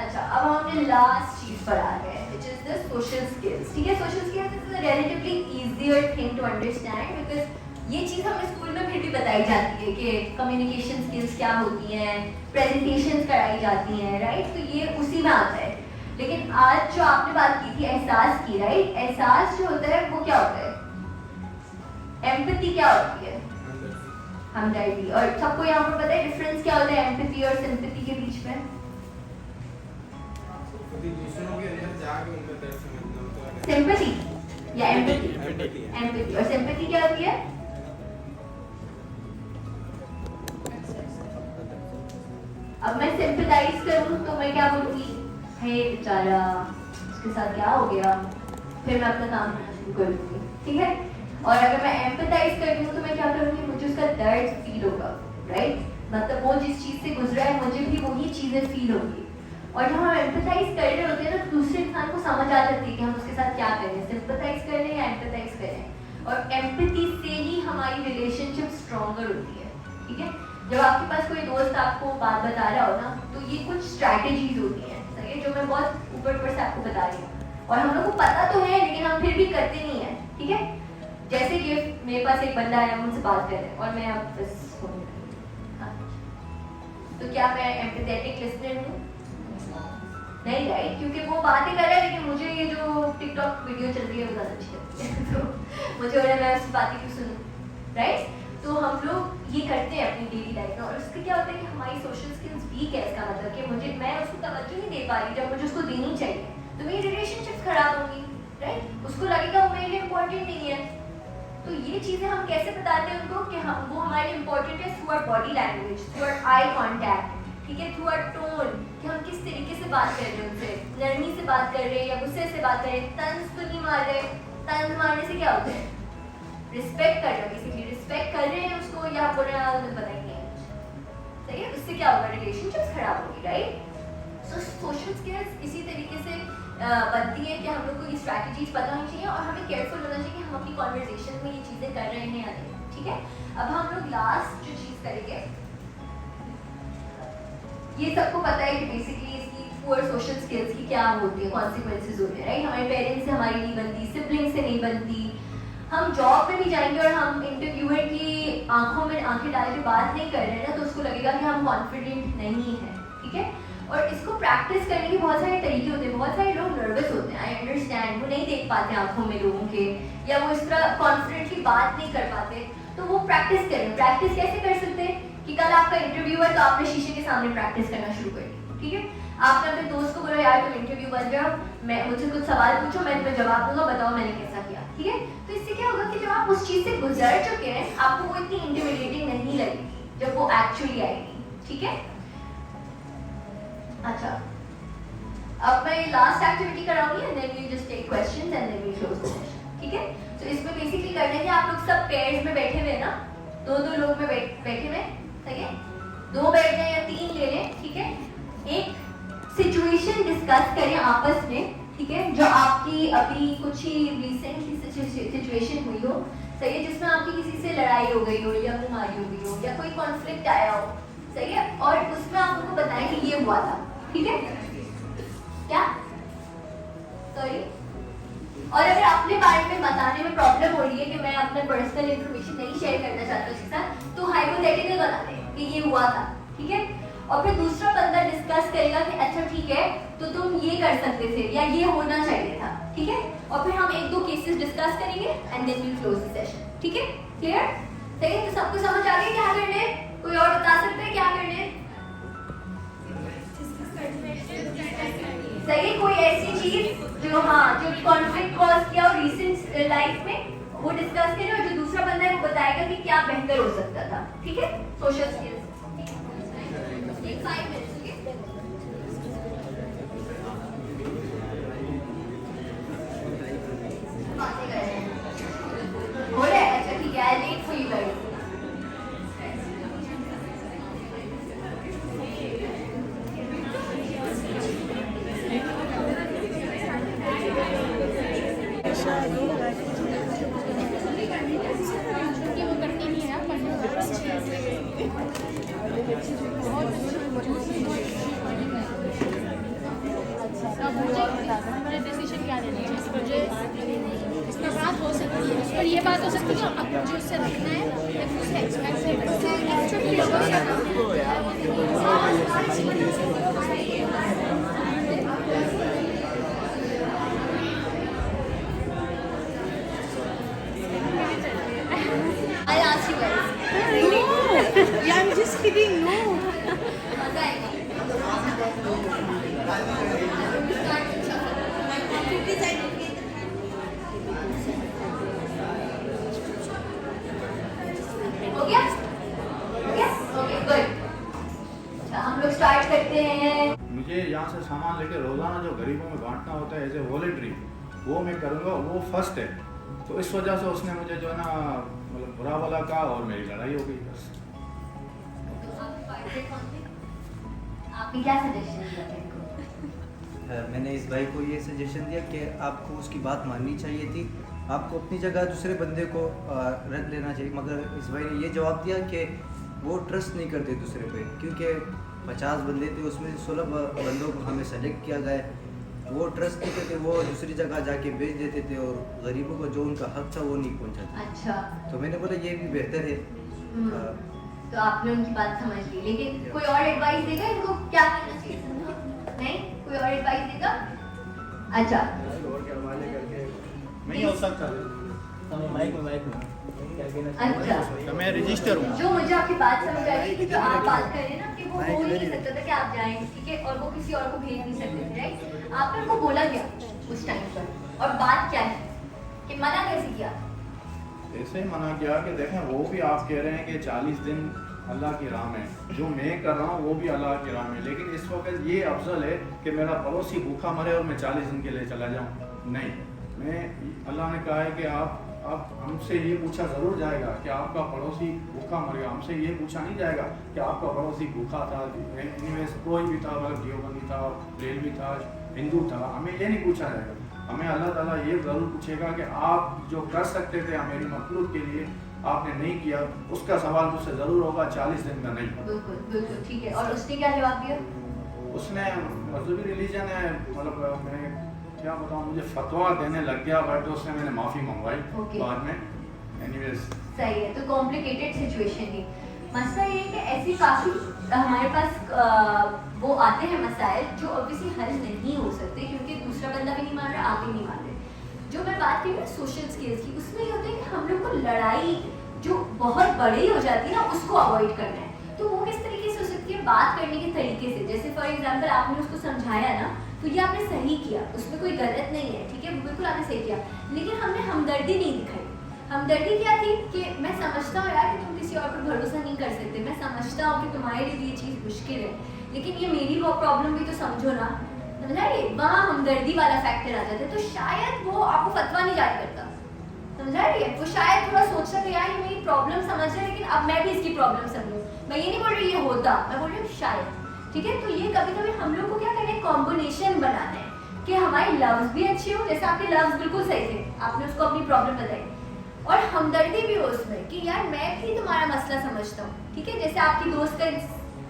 अच्छा, अब हम अपने लास्ट चीज पर आ गए which is the social skills. ठीक है, social skills is a relatively easier thing to understand because ये चीज़ हमें स्कूल में फिर भी बताई जाती है कि कम्युनिकेशन स्किल्स क्या होती हैं, प्रेजेंटेशंस कराई जाती हैं, राइट? तो ये उसी में आता है. लेकिन आज जो आपने बात की थी एहसास की, राइट? एहसास जो होता है वो क्या होता है? एम्पैथी क्या होती है? हमदर्दी. और सबको यहाँ पर पता है डिफरेंस क्या होता है एम्पैथी और सिंपैथी के बीच में? सिंपैथी या एम्पैथी? एम्पैथी. और सिंपैथी क्या होती है? अब मैं सिंपैथाइज करूं तो मैं क्या बोलूंगी? हे बेचारा, उसके साथ क्या हो गया? फिर मैं अपना काम करना शुरू कर दूंगी, ठीक है? और अगर मैं एम्पैथाइज कर रही हूँ तो मैं क्या करूंगी? मुझे उसका दर्द फील होगा, राइट? मतलब वो जिस चीज से गुजरा है मुझे भी वही चीजें फील होगी. और जब हम एम्पैथाइज कर रहे होते हैं ना, दूसरे इंसान को समझ आ जाती है कि हम उसके साथ क्या करें, सिंपैथाइज कर रहे हैं या एम्पैथाइज कर रहे हैं. और एम्पैथी से ही हमारी रिलेशनशिप स्ट्रॉन्गर होती है, ठीक है? जब आपके पास कोई दोस्त आपको बात बता रहा हो ना, तो ये कुछ स्ट्रैटेजीज होती हैं, सही है, जो मैं बहुत ऊपर से आपको बता रही हूँ. और हम लोग को पता तो है लेकिन हम फिर भी करते नहीं है, ठीक है? जैसे कि मेरे पास एक बंदा आया, मुझसे बात कर रहे हैं और मैं अब बस तो क्या मैं एम्पैथेटिक लिसनर हूँ? नहीं, राइट? क्योंकि वो बातें कर रहा है लेकिन मुझे ये जो टिकटॉक वीडियो चल रही है वो ज़्यादा अच्छी लगती है तो मुझे हो रहा है मैं उसकी बातें क्यों सुनूं, राइट? तो हम लोग ये करते हैं अपनी डेली लाइफ में. और उससे क्या होता है कि हमारी सोशल स्किल्स वीक है. इसका मतलब कि मैं उसको तवज्जो नहीं दे पा रही जब मुझे उसको देनी चाहिए, तो मेरी रिलेशनशिप खराब होगी, राइट? उसको लगेगा वो मेरे लिए इम्पोर्टेंट नहीं है. तो ये चीज़ें हम कैसे बताते हैं उनको कि हम वो हमारे लिए इम्पोर्टेंट है? Through our body language, through our eye contact, ठीक है? थ्रू आवर टोन, कि हम किस तरीके से बात कर रहे हैं उनसे, नरमी से बात कर रहे हैं या गुस्से से बात कर रहे हैं, तंज तो नहीं मार रहे. तंज मारने से क्या होता है? रिस्पेक्ट कर रहे हैं, बेसिकली रिस्पेक्ट कर रहे हैं उसको, या बोल रहे हैं पता ही नहीं है, सही है? उससे क्या होगा? रिलेशनशिप्स खराब होगी, राइट? सो सोशल स्किल्स इसी तरीके से बनती है कि हम लोग को ये स्ट्रैटेजीज पता होनी चाहिए और हमें केयरफुल होना चाहिए कि हम अपनी कॉन्वर्जेशन में ये चीज़ें कर रहे हैं या नहीं, ठीक है? अब हम लोग लास्ट जो चीज़ करेंगे, ये सबको पता है कि बेसिकली इसकी पुअर सोशल स्किल्स की क्या होती है, कॉन्सिक्वेंसेज होते हैं, राइट? हमारे पेरेंट्स से हमारी नहीं बनती, सिबलिंग से नहीं बनती. हम जॉब पे भी जाएंगे और हम इंटरव्यूअर की आंखों में आंखें डाल के बात नहीं कर रहे हैं ना, तो उसको लगेगा कि हम कॉन्फिडेंट नहीं हैं, ठीक है? और इसको प्रैक्टिस करने के बहुत सारे तरीके होते हैं. बहुत सारे लोग नर्वस होते हैं, आई अंडरस्टैंड, वो नहीं देख पाते आंखों में लोगों के, या वो इस तरह कॉन्फिडेंटली बात नहीं कर पाते. तो वो प्रैक्टिस करें. प्रैक्टिस कैसे कर सकते हैं? कि कल आपका इंटरव्यू है तो आपने शीशे के सामने प्रैक्टिस करना शुरू कर दी, ठीक है? आपने अपने दोस्त को बोला यार तुम इंटरव्यू बन जाओ, मैं मुझे कुछ सवाल पूछो, मैं तुम्हें जवाब दूंगा, बताओ मैंने कैसा किया, ठीक है? तो इससे क्या होगा कि जब आप उस चीज़ से गुजर चुके हैं, आपको वो इतनी इंटिमिडेटिंग नहीं लगेगी जब वो एक्चुअली आएगी, ठीक है? अच्छा, अब मैं लास्ट एक्टिविटी कराऊंगी and then we just take questions and then we close the session, ठीक है? तो इसमें बेसिकली करना है कि आप लोग सब पेयर्स में बैठे हुए ना, दो लोग में बैठे हुए, सही है? 2 बैठ जाए या 3 ले लें, ठीक है? एक सिचुएशन डिस्कस करें आपस में, ठीक है? जो आपकी अभी कुछ ही रिसेंटली सिचुएशन हुई हो, सही है? जिसमें आपकी किसी से लड़ाई हो गई हो या मुंहमारी हो गई हो या कोई कॉन्फ्लिक्ट आया हो, सही है? और हुआ था, ठीक है? क्या सॉरी? और अगर अपने बारे में बताने में प्रॉब्लम हो रही है कि मैं अपना पर्सनल इंफॉर्मेशन नहीं शेयर करना चाहता उसके साथ, तो हाइपोथेटिकल बना दें कि ये हुआ था, ठीक है? और फिर दूसरा बंदा डिस्कस करेगा कि अच्छा ठीक है तो तुम ये कर सकते थे या ये होना चाहिए था, ठीक है? और फिर हम 1-2 केसेस डिस्कस करेंगे and then we close the session, ठीक है? क्लियर? सही है? तो सबको समझ आ गया क्या करना है? कोई और बता सकता है क्या करना है? सही है? कोई ऐसी चीज जो जो कॉन्फ्लिक्ट कॉज किया और रिसेंट लाइफ में वो डिस्कस करें और जो दूसरा बंदा है वो बताएगा कि क्या बेहतर हो सकता था, ठीक है? Social skills 5 minutes, okay? बातें कर रहे हैं। हो रहा है? अच्छा ठीक है, I'll wait for you guys. वो करती नहीं है मुझे डिसीजन क्या लेना है मुझे इसमें बात हो सकती है पर ये बात हो सकती है अब मुझे उससे रखना है या फिर उससे I'll ask you guys. Yeah, I'm just kidding. No. मजा आएगा। हो गया? हो गया? Okay, good. अच्छा, हम लोग स्टार्ट करते हैं। मुझे यहाँ से सामान लेके रोज़ाना जो गरीबों में बांटना होता है एज ए वॉलेंट्री, वो मैं करूँगा, वो फर्स्ट है। तो इस वजह से उसने मुझे जो है ना मतलब बुरा भला कहा और मेरी लड़ाई हो गई बस। आपने क्या सजेशन दिया मेरे को? मैंने इस भाई को ये सजेशन दिया कि आपको उसकी बात माननी चाहिए थी, आपको अपनी जगह दूसरे बंदे को रख लेना चाहिए, मगर इस भाई ने ये जवाब दिया कि वो ट्रस्ट नहीं करते दूसरे पे, क्योंकि 50 बंदे थे उसमें 16 बंदों को हमें सेलेक्ट किया गया, वो ट्रस्ट नहीं करते, वो दूसरी जगह जाके बेच देते थे और गरीबों को जो उनका हक था वो नहीं पहुंचाते। अच्छा, तो मैंने बोला ये भी बेहतर है। तो आपने उनकी बात समझ ली, लेकिन कोई और एडवाइस देगा इनको क्या करना चाहिए? नहीं, कोई और एडवाइस देगा? अच्छा, नहीं हो सकता। अच्छा, मैं रजिस्टर हूँ। जो मुझे आपकी बात समझ आ रही है कि जो आप बात कर रहे हैं ना कि वो हो ही नहीं सकता था कि आप जाएं, ठीक है? और वो किसी और को भेज नहीं सकते थे, राइट? आपने उनको बोला क्या उस टाइम पर, और बात क्या है कि मना कैसे किया? ऐसे ही मना किया कि देखें वो भी आप कह रहे हैं कि 40 दिन अल्लाह की राह में, जो मैं कर रहा हूँ वो भी अल्लाह की राह में, लेकिन इस वक्त ये अफजल है कि मेरा पड़ोसी भूखा मरे और मैं 40 दिन के लिए चला जाऊँ। नहीं, मैं अल्लाह ने कहा है कि आप हमसे ये पूछा ज़रूर जाएगा कि आपका पड़ोसी भूखा मर गया, हमसे ये पूछा नहीं जाएगा कि आपका पड़ोसी भूखा था, एनीवेज कोई भी था, मतलब देवबंदी था, रेलवी था, हिंदू था, हमें ये नहीं पूछा जाएगा। हमें अल्लाह ताला ये ज़रूर पूछेगा कि आप जो कर सकते थे मेरी मखलूक के लिए आपने नहीं किया, उसका सवाल मुझसे ज़रूर होगा, 40 दिन का नहीं। बिल्कुल बिल्कुल ठीक है। और उसने क्या जवाब दिया? उसने मजहबी रिलीजन है, मतलब मैं क्या बताऊँ, मुझे फतवा देने लग गया, बट उससे मैंने माफ़ी मंगवाई बाद में। एनीवेज सही है, तो कॉम्प्लिकेटेड सिचुएशन थी। मसला ये है कि ऐसी काफ़ी हमारे पास वो आते हैं मसाइल जो ऑब्वियसली हल नहीं हो सकते, क्योंकि दूसरा बंदा भी नहीं मान रहा, आप भी नहीं मान रहे। जो मैं बात कर रही हूँ सोशल स्किल्स की, उसमें ये होता है कि हम लोग को लड़ाई जो बहुत बड़ी हो जाती है ना, उसको अवॉइड करना है। तो वो किस तरीके से हो सकती है? बात करने के तरीके से। जैसे फॉर एग्जाम्पल आपने उसको समझाया ना, तो ये आपने सही किया, उसमें कोई गलत नहीं है, ठीक है, बिल्कुल आपने सही किया, लेकिन हमने हमदर्दी नहीं दिखाई। हमदर्दी क्या थी कि मैं समझता हूँ यार कि तुम किसी और पर भरोसा नहीं कर सकते, मैं समझता हूँ कि तुम्हारे लिए ये चीज़ मुश्किल है, लेकिन ये मेरी प्रॉब्लम भी तो समझो ना, समझा? ये वहाँ हमदर्दी वाला फैक्टर आ जाता है। तो शायद वो आपको फतवा नहीं जारी करता, समझा रही है? वो शायद थोड़ा सोचता है यार ये मेरी प्रॉब्लम समझ रहा है, लेकिन अब मैं भी इसकी प्रॉब्लम समझूँ। मैं ये नहीं बोल रही ये होता, मैं बोल रही हूँ शायद, ठीक है? तो ये कभी कभी हम लोग को क्या करना है, कॉम्बिनेशन बनाना है कि हमारे लव्स भी अच्छे हो, जैसे आपके लव्स बिल्कुल सही थे, आपने उसको अपनी प्रॉब्लम बताई, और हमदर्दी भी हो उसमें कि यार मैं भी तुम्हारा मसला समझता हूँ, ठीक है? जैसे आपकी दोस्त का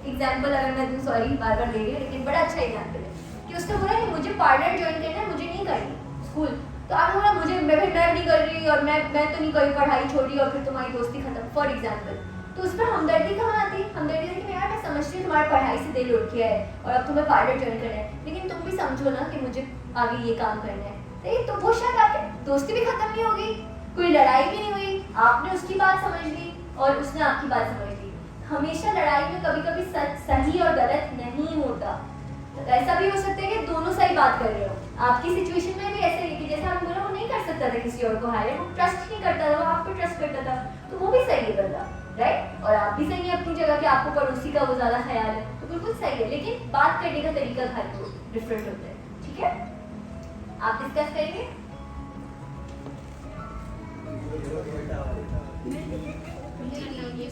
एग्जाम्पल अगर मैं दूँ, सॉरी बार बार ले रही हूँ, लेकिन बड़ा अच्छा एग्जाम्पल है कि उसने बोला कि मुझे पार्लर ज्वाइन करना है, मुझे नहीं करनी स्कूल। तो आपने बोला मुझे मैं नहीं कर रही और मैं तो नहीं करी, पढ़ाई छोड़ी और फिर तुम्हारी दोस्ती खत्म, फॉर एग्जाम्पल। तो उस पर हमदर्दी कहाँ आती? हमदर्दी कि यार मैं समझती हूँ तुम्हारी पढ़ाई से दिल उठ गया है और अब तुम्हें पार्लर ज्वाइन करना है, लेकिन तुम भी समझो ना कि मुझे आगे ये काम करना है। तो वो शायद आपकी दोस्ती भी खत्म नहीं होगी, कोई लड़ाई भी नहीं हुई, आपने उसकी बात समझ ली और उसने आपकी बात समझ ली। हमेशा लड़ाई में कभी कभी सही और गलत नहीं होता। ऐसा भी हो सकता है कि दोनों सही बात कर रहे हो। आपकी सिचुएशन में भी ऐसा ही कि जैसे आपने बोला वो नहीं कर सकता था किसी और को हायर, वो ट्रस्ट नहीं करता था, वो आप पे ट्रस्ट करता था, तो वो भी सही है बंदा, राइट? और आप भी सही है अपनी जगह कि आपको पड़ोसी का वो ज्यादा ख्याल है, तो बिल्कुल सही है, लेकिन बात करने का तरीका हर को डिफरेंट होता है। ठीक है, आप डिस्कस करेंगे?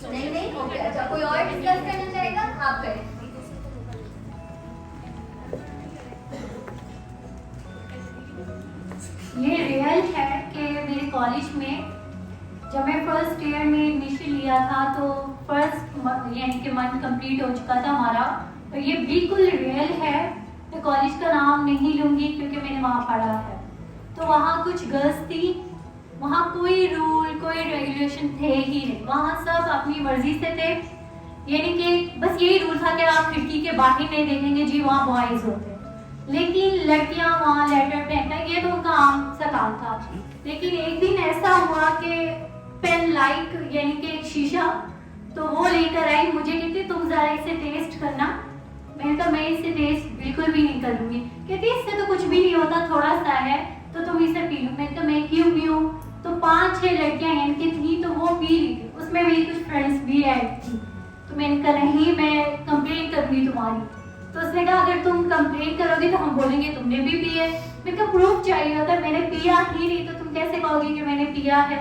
नहीं ओके, अच्छा कोई और डिस्कस करना चाहेगा? आप करें। ये रियल है कि मेरे कॉलेज में जब मैं फर्स्ट ईयर में एडमिशन लिया था तो फर्स्ट यानी कि मंथ कंप्लीट हो चुका था हमारा, और ये बिल्कुल रियल है। मैं कॉलेज का नाम नहीं लूँगी क्योंकि मैंने वहाँ पढ़ा है। तो वहाँ कुछ गर्ल्स थी, वहाँ कोई रूल कोई रेगुलेशन थे ही नहीं, वहाँ सब अपनी मर्जी से थे, यानी कि बस यही रूल था कि आप खिड़की के बाहर नहीं देखेंगे जी वहाँ बॉयज़ होते, लेकिन लड़कियां वहाँ लेटर फेंकना ये तो उनका आम सा काम था। लेकिन एक दिन ऐसा हुआ कि पेन लाइक यानी कि एक शीशा, तो वो लेकर आई, मुझे कहती तुम जरा इसे टेस्ट करना। मैंने कहा मैं इसे टेस्ट बिल्कुल भी नहीं करूँगी। कहती इससे तो कुछ भी नहीं होता, थोड़ा सा है तो तुम इसे पी लो। मैंने कहा मैं क्यों पीऊँ? तो 5-6 लड़कियाँ यानी कि थी तो वो पी ली थी, उसमें मेरी कुछ फ्रेंड्स भी ऐड थी। तो मैंने कहा नहीं मैं कंप्लेन करूँगी तुम्हारी। तो उसने कहा अगर तुम कंप्लेन करोगे तो हम बोलेंगे तुमने भी पिया है। मैंने कहा प्रूफ चाहिए होता, मैंने पिया ही नहीं तो तुम कैसे कहोगे कि मैंने पिया है?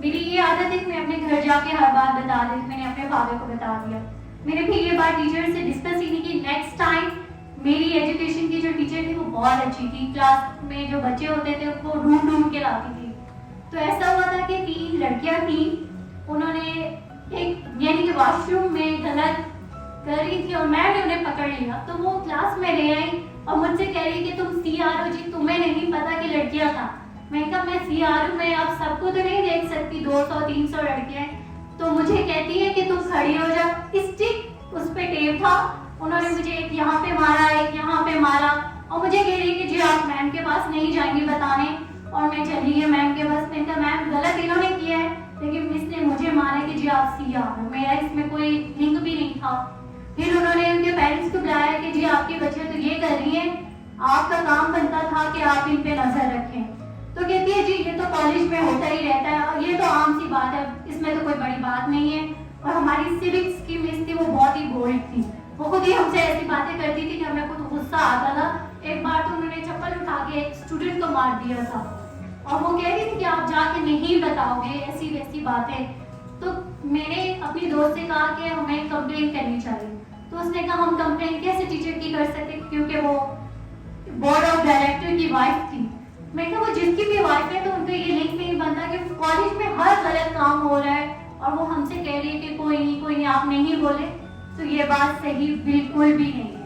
मेरी ये आदत है कि मैं अपने घर जाके हर बात बता देती, मैंने अपने फादर को बता दिया। मैंने फिर ये बात टीचर से डिस्कस ही नहीं की। नेक्स्ट टाइम मेरी एजुकेशन की जो टीचर थी वो बहुत अच्छी थी, क्लास में जो बच्चे होते थे उनको ढूंढ के लाती थी। तो ऐसा हुआ था कि 3 लड़कियां थी, उन्होंने एक यानी कि वॉशरूम में गलत कर रही थी और मैंने उन्हें पकड़ लिया। तो वो क्लास में ले आई और मुझसे कह रही कि तुम CR हो जी, तुम्हें नहीं पता कि लड़कियां था। मैंने कहा मैं CR हूँ, मैं आप सबको तो नहीं देख सकती, 200-300 लड़कियां। तो मुझे कहती है कि तुम खड़ी हो जा। स्टिक उस पे टेप था, उन्होंने मुझे एक यहाँ पे मारा एक यहाँ पे मारा और मुझे कह रही कि जी आप मैम के पास नहीं जाएंगी बताने, और मैं चली गई मैम के पास। मैंने कहा मैम गलत इन्होंने किया है, लेकिन मिस ने मुझे मारा कि जी आप CR हो, मेरा इसमें कोई लिंक भी नहीं था। फिर उन्होंने उनके पेरेंट्स को बुलाया कि जी आपकी बच्चियां तो ये कर रही हैं, आपका काम बनता था कि आप इन पे नजर रखें। तो कहती है जी ये तो कॉलेज में होता ही रहता है और ये तो आम सी बात है, इसमें तो कोई बड़ी बात नहीं है। और हमारी सिविक्स की मिस थी, वो बहुत ही बोल्ड थी, वो खुद ही हमसे ऐसी बातें करती थी कि हमें खुद गुस्सा आता था। एक बार तो उन्होंने चप्पल उठा के एक स्टूडेंट को मार दिया था और वो कह रही थी कि आप जाके नहीं बताओगे ऐसी वैसी बातें। तो मैंने अपनी दोस्त से कहा कि हमें कंप्लेन करनी चाहिए। तो उसने कहा हम कंप्लेन कैसे टीचर की कर सकते, क्योंकि वो बोर्ड ऑफ डायरेक्टर की वाइफ थी। मैं कहा वो जिसकी भी वाइफ है तो उनका ये लिंक नहीं बनता कि कॉलेज में हर गलत काम हो रहा है और वो हमसे कह रही है कि कोई नहीं आप नहीं बोले। तो ये बात सही बिल्कुल भी नहीं है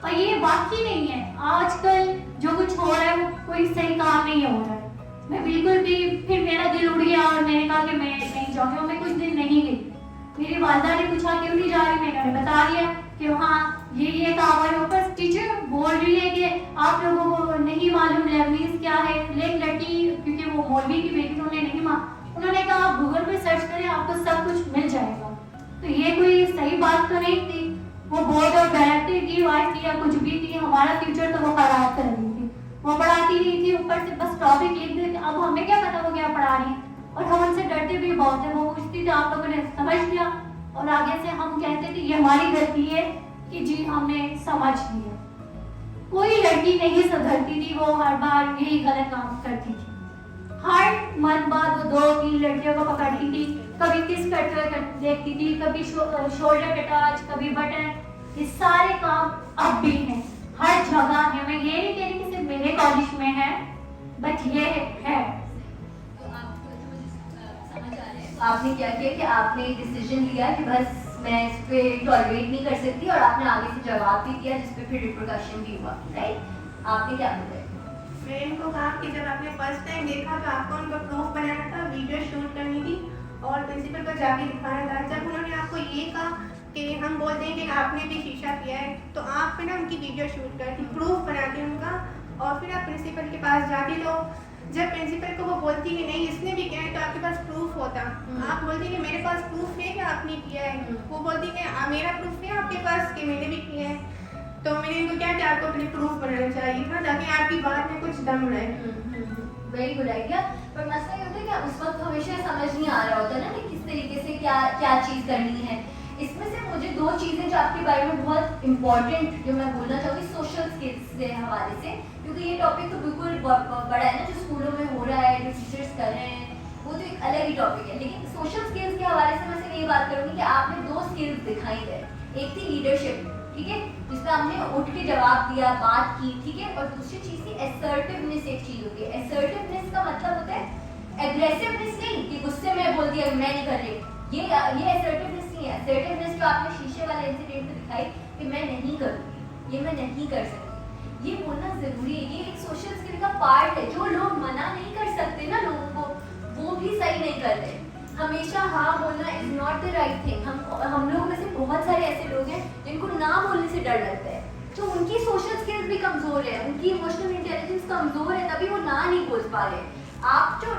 और ये वाकई नहीं है। आजकल जो कुछ हो रहा है वो कोई सही काम नहीं हो रहा है। मैं बिल्कुल भी, फिर मेरा दिल उड़ गया और मैंने कहा कि मैं नहीं जाऊँगी और मैं कुछ दिन नहीं गई। मेरी वालदा ने पूछा क्यों नहीं जा रही, मैंने बता दिया कि हाँ ये काम है। ऊपर टीचर बोल रही है कि आप लोगों को नहीं मालूम लेबनीज क्या है। एक लड़की क्योंकि वो मौलवी की बेटी उन्होंने नहीं उन्होंने कहा आप गूगल पे सर्च करें आपको सब कुछ मिल जाएगा। तो ये कोई सही बात तो नहीं थी। वो बोर्ड ऑफ डायरेक्टर की वाइफ थी या कुछ भी थी, हमारा फ्यूचर तो वो खराब कर रही थी। वो पढ़ाती नहीं थी, ऊपर से बस टॉपिक लिख देते। अब हमें क्या पता वो क्या पढ़ा रही है और हम उनसे डरते भी बहुत है। वो पूछती थी आप लोगों ने समझ लिया और आगे से हम कहते थे ये हमारी गलती है कि जी हमने समझ लिया। कोई लड़की नहीं सुधरती थी, वो हर बार यही गलत काम करती थी। हर मंथ बाद वो 2-3 लड़कियों को पकड़ती थी, कभी किस करते हुए देखती थी, कभी शोल्डर पे टच, कभी बटन। ये सारे काम अब भी हैं, हर जगह है। मैं ये नहीं कह रही कि सिर्फ मेरे कॉलेज में है, बट ये है। आपने क्या किया कि आपने डिसीजन लिया कि बस मैं इस पे टॉलरेट नहीं कर सकती, और आपने आगे से जवाब भी दिया जिस पे फिर रिप्रोडक्शन भी हुआ, राइट? आपने क्या बोला? मैंने इनको कहा कि जब आपने फर्स्ट टाइम देखा तो आपको उनका प्रूफ बनाना था, वीडियो शूट करनी थी और प्रिंसिपल को जाके दिखाना था। जब उन्होंने आपको ये कहा कि हम बोलते हैं कि आपने भी शीशा किया है, तो आप फिर ना उनकी वीडियो शूट करती, प्रूफ बनाती उनका, और फिर आप प्रिंसिपल के पास जाती। तो जब प्रिंसिपल को वो बोलती कि नहीं इसने भी किया है, तो आपके पास प्रूफ होता। आप बोलती कि मेरे पास प्रूफ है कि आपने किया है, वो बोलती कि मेरा प्रूफ है आपके पास कि मैंने भी किया है। तो मैंने इनको क्या कि आपको अपने प्रूफ बनाना चाहिए था ताकि आपकी बात में कुछ दम रहे। Very good idea. पर मसला ये होता है कि उस वक्त हमेशा समझ नहीं आ रहा होता ना कि किस तरीके से क्या क्या चीज़ करनी है। इसमें से मुझे दो चीज़ें जो आपके बारे में बहुत इंपॉर्टेंट जो मैं बोलना चाहूँगी सोशल स्किल्स के हवाले से, क्योंकि ये टॉपिक तो बिल्कुल बड़ा है ना, जो स्कूलों में हो रहा है, जो टीचर्स कर रहे हैं, वो तो एक अलग ही टॉपिक है। लेकिन सोशल स्किल्स के हवाले से मैं सिर्फ ये बात करूँगी कि आपने दो स्किल्स दिखाई गए। एक थी लीडरशिप, ठीक है, जिसमें हमने उठ के जवाब दिया, बात की, ठीक है, और दूसरी चीज़ थी असर्टिवनेस। एक चीज़ होती है असर्टिवनेस का मतलब होता है एग्रेसिवनेस नहीं कि गुस्से में बोल दिया मैं नहीं कर रही, ये असर्टिवनेस नहीं है। असर्टिवनेस जो आपने शीशे वाले इंसिडेंट में दिखाई कि मैं नहीं करूँगी, ये मैं नहीं कर सकती, ये बोलना ज़रूरी है। ये एक सोशल स्किल का पार्ट है। जो लोग मना नहीं कर सकते ना लोगों को, वो भी सही नहीं करते। हमेशा हाँ बोलना is not the right thing. हम लोग में से बहुत सारे ऐसे लोग हैं जिनको ना बोलने से डर लगता है, तो उनकी सोशल स्किल्स भी कमज़ोर है, उनकी इमोशनल इंटेलिजेंस कमज़ोर है, तभी वो ना नहीं बोल पा रहे। आप जो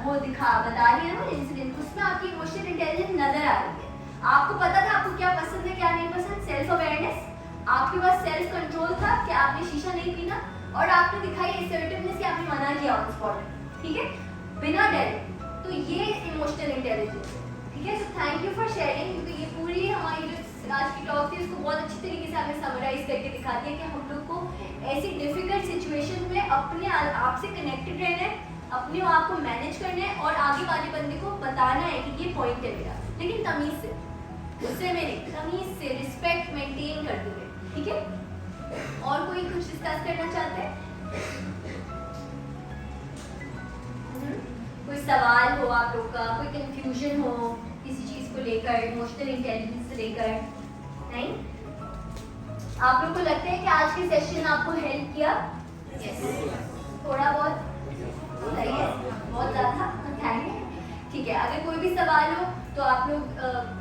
वो बता रही है ना इंसिडेंट, उसमें आपकी इमोशनल इंटेलिजेंस नज़र आ रही है। आपको पता था आपको क्या पसंद है क्या नहीं पसंद, सेल्फ अवेयरनेस, आपके पास सेल्फ कंट्रोल था कि आपने शीशा नहीं पीना, और आपने दिखाई असर्टिवनेस कि आपने मना किया ऑन स्पॉट, ठीक है, बिना डरे। तो ये इमोशनल इंटेलिजेंस, ठीक है। So thank you for sharing, क्योंकि ये पूरी हमारी जो आज की टॉक थी उसको बहुत अच्छी तरीके से आपने समराइज करके दिखा दिया कि हम लोग को ऐसी डिफिकल्ट सिचुएशन में अपने आप से कनेक्टेड रहना है, अपने आप को मैनेज करना है, और आगे वाले बंदे को बताना है कि ये पॉइंट है मेरा, लेकिन तमीज़ से, गुस्से में नहीं, तमीज़ से, रिस्पेक्ट मेंटेन करते हुए, ठीक है। और कोई कुछ डिस्कस करना चाहते हैं? कोई सवाल हो आप लोग का, कोई कंफ्यूजन हो किसी चीज़ को लेकर, इमोशनल इंटेलिजेंस से लेकर? नहीं? आप लोग को लगता है कि आज के सेशन आपको हेल्प किया? यस, थोड़ा बहुत सही है, बहुत ज़्यादा, थैंक यू। ठीक है, अगर कोई भी सवाल हो तो आप लोग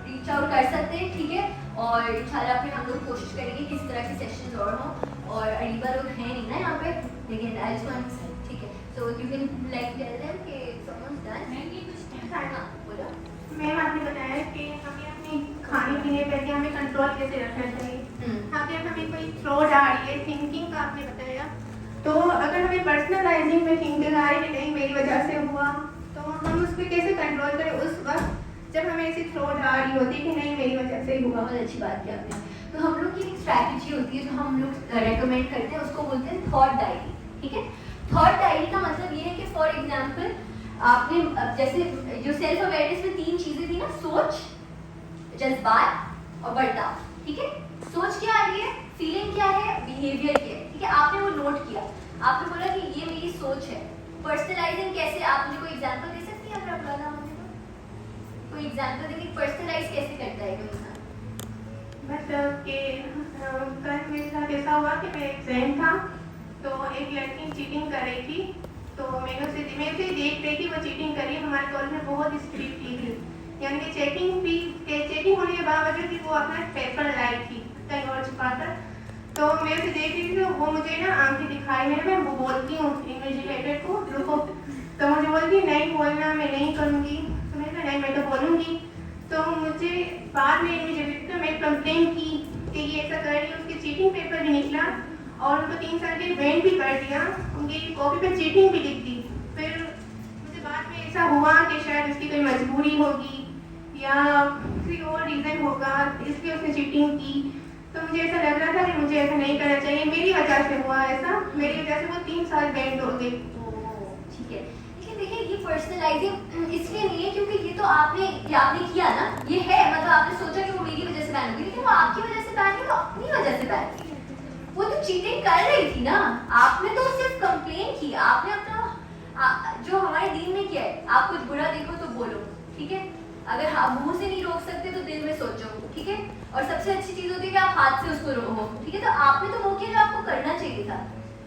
रीच आउट कर सकते हैं, ठीक है। और इंशाल्लाह फिर हम लोग कोशिश करेंगे किस तरह के सेशन और हों, और अरीबा लोग हैं नहीं ना यहाँ पे, लेकिन आई जस्ट वांट टू से, ठीक है। So you can like tell them कि समवनस डन। मैं ये कुछ हाँ बोलो। मैम आपने बताया कि हमें अपने खाने पीने पे हमें कंट्रोल कैसे रखना चाहिए। अगर हमें कोई थ्रॉट आ रही है, थिंकिंग का आपने बताया, तो अगर हमें पर्सनलाइजिंग में थिंकिंग आ रही है कि नहीं मेरी वजह से हुआ, तो हम उस पर कैसे कंट्रोल करें उस वक्त जब हमें ऐसी थ्रॉट आ रही होती है कि नहीं मेरी वजह से हुआ। बहुत अच्छी बात की आपने। तो हम लोग की एक स्ट्रैटेजी होती है जो हम लोग रेकमेंड करते हैं, उसको बोलते हैं थॉट डायरी, ठीक है। थॉट डायरी का मतलब ये है कि फॉर एग्जांपल आपने जैसे जो सेल्फ अवेयरनेस में 3 चीज़ें थी ना, सोच, जज्बात और बर्ताव, ठीक है। सोच क्या आ रही है, फीलिंग क्या है, बिहेवियर क्या है, ठीक है। आपने वो नोट किया, आपने बोला कि ये मेरी सोच है। पर्सनलाइजिंग कैसे, आप मुझे कोई एग्जांपल दे सकती हैं? अगर आप बोला मुझे कोई एग्जांपल देंगे, पर्सनलाइज कैसे करता है कोई इंसान? मतलब कि कल मेरे साथ ऐसा हुआ कि मेरा एग्जाम था, तो एक लड़की चीटिंग कर रही थी, तो मैं उसे देख रही थी वो चीटिंग कर रही है। हमारे कॉलेज में बहुत स्ट्रिक्टली थी, यानी कि चेकिंग होने के बावजूद भी वो अपना पेपर लाई थी कहीं और छुपाकर। तो मैं उसे देख रही थी, तो वो मुझे ना आंखें दिखाई, मैं वो बोलती हूँ इन्विजिलेटर को रुको, तो मुझे बोलती नहीं बोलना, मैं नहीं करूँगी। तो मैंने कहा नहीं मैं तो बोलूँगी। तो मुझे बाद में इन्विजिलेटर मैं कंप्लेन की कि ये ऐसा कर रही है, उसके चीटिंग पेपर भी निकला और उनको 3 साल के बैंड भी कर दिया, उनकी कॉपी पे चीटिंग भी लिख दी। फिर मुझे बाद में ऐसा हुआ कि शायद उसकी कोई मजबूरी होगी या किसी और रीज़न होगा इसलिए उसने चीटिंग की। तो मुझे ऐसा लग रहा था कि मुझे ऐसा नहीं करना चाहिए, मेरी वजह से हुआ ऐसा, मेरी वजह से वो 3 साल बैंड हो गई। ठीक है, लेकिन देखिए ये पर्सनलाइजिंग इसलिए नहीं है क्योंकि ये तो आपने किया ना, ये है मतलब आपने सोचा कि वो मेरी वजह से बैन होगी, लेकिन वो आपकी वजह से बैन है, वो अपनी वजह से बैन है। वो तो चीटिंग कर रही थी ना, आपने तो सिर्फ कंप्लेन की, आपने अपना जो हमारे दीन में किया है, आप कुछ बुरा देखो तो बोलो, ठीक है। अगर हाँ मुंह से नहीं रोक सकते तो दिल में सोचो, ठीक है। और सबसे अच्छी चीज होती है कि आप हाथ से उसको रोको, ठीक है। तो आपने तो वो किया जो आपको करना चाहिए था,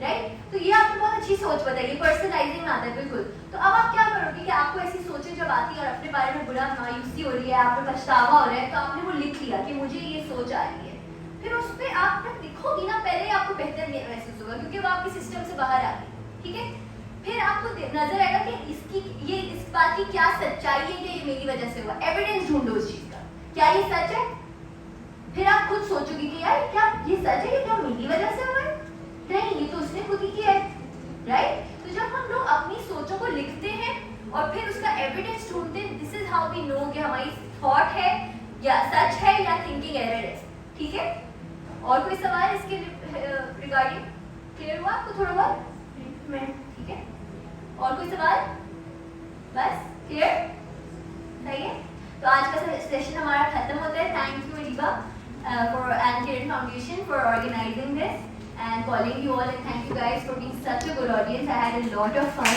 राइट। तो ये आपने बहुत अच्छी सोच बताई, पर्सनलाइजिंग में आता है बिल्कुल। तो अब आप क्या करोगे कि आपको ऐसी सोचें जब आती है और अपने बारे में बुरा मायूसी हो रही है, आप पे पछतावा हो रहा है, तो आपने वो लिख लिया कि मुझे ये सोच आ रही है। फिर उस पर आप जब लिखोगी ना, पहले आपको बेहतर महसूस होगा क्योंकि वो आपके सिस्टम से बाहर आ गई, ठीक है। फिर आपको नजर आएगा कि इस बात की क्या सच्चाई है कि ये मेरी वजह से हुआ। एविडेंस ढूंढो उस चीज का, क्या ये सच है। फिर आप खुद सोचोगे कि यार क्या ये सच है, ये क्या मेरी वजह से हुआ है, नहीं ये तो उसने खुद ही किया है, राइट। तो जब हम लोग अपनी सोचों को लिखते हैं और फिर उसका एविडेंस ढूंढते हैं, this is how we know कि हमारी थॉट है या सच है या थिंकिंग एरर है, ठीक है। और कोई सवाल इसके रिगार्डिंग क्लियर हुआ आपको थोड़ा बहुत, ठीक है। और कोई सवाल, बस क्लियर, सही है। तो आज का सेशन हमारा खत्म होता है। Thank you Areeba for and Kiran foundation for organizing this and calling you all, and thank you guys for being such a good audience. I had a lot of fun.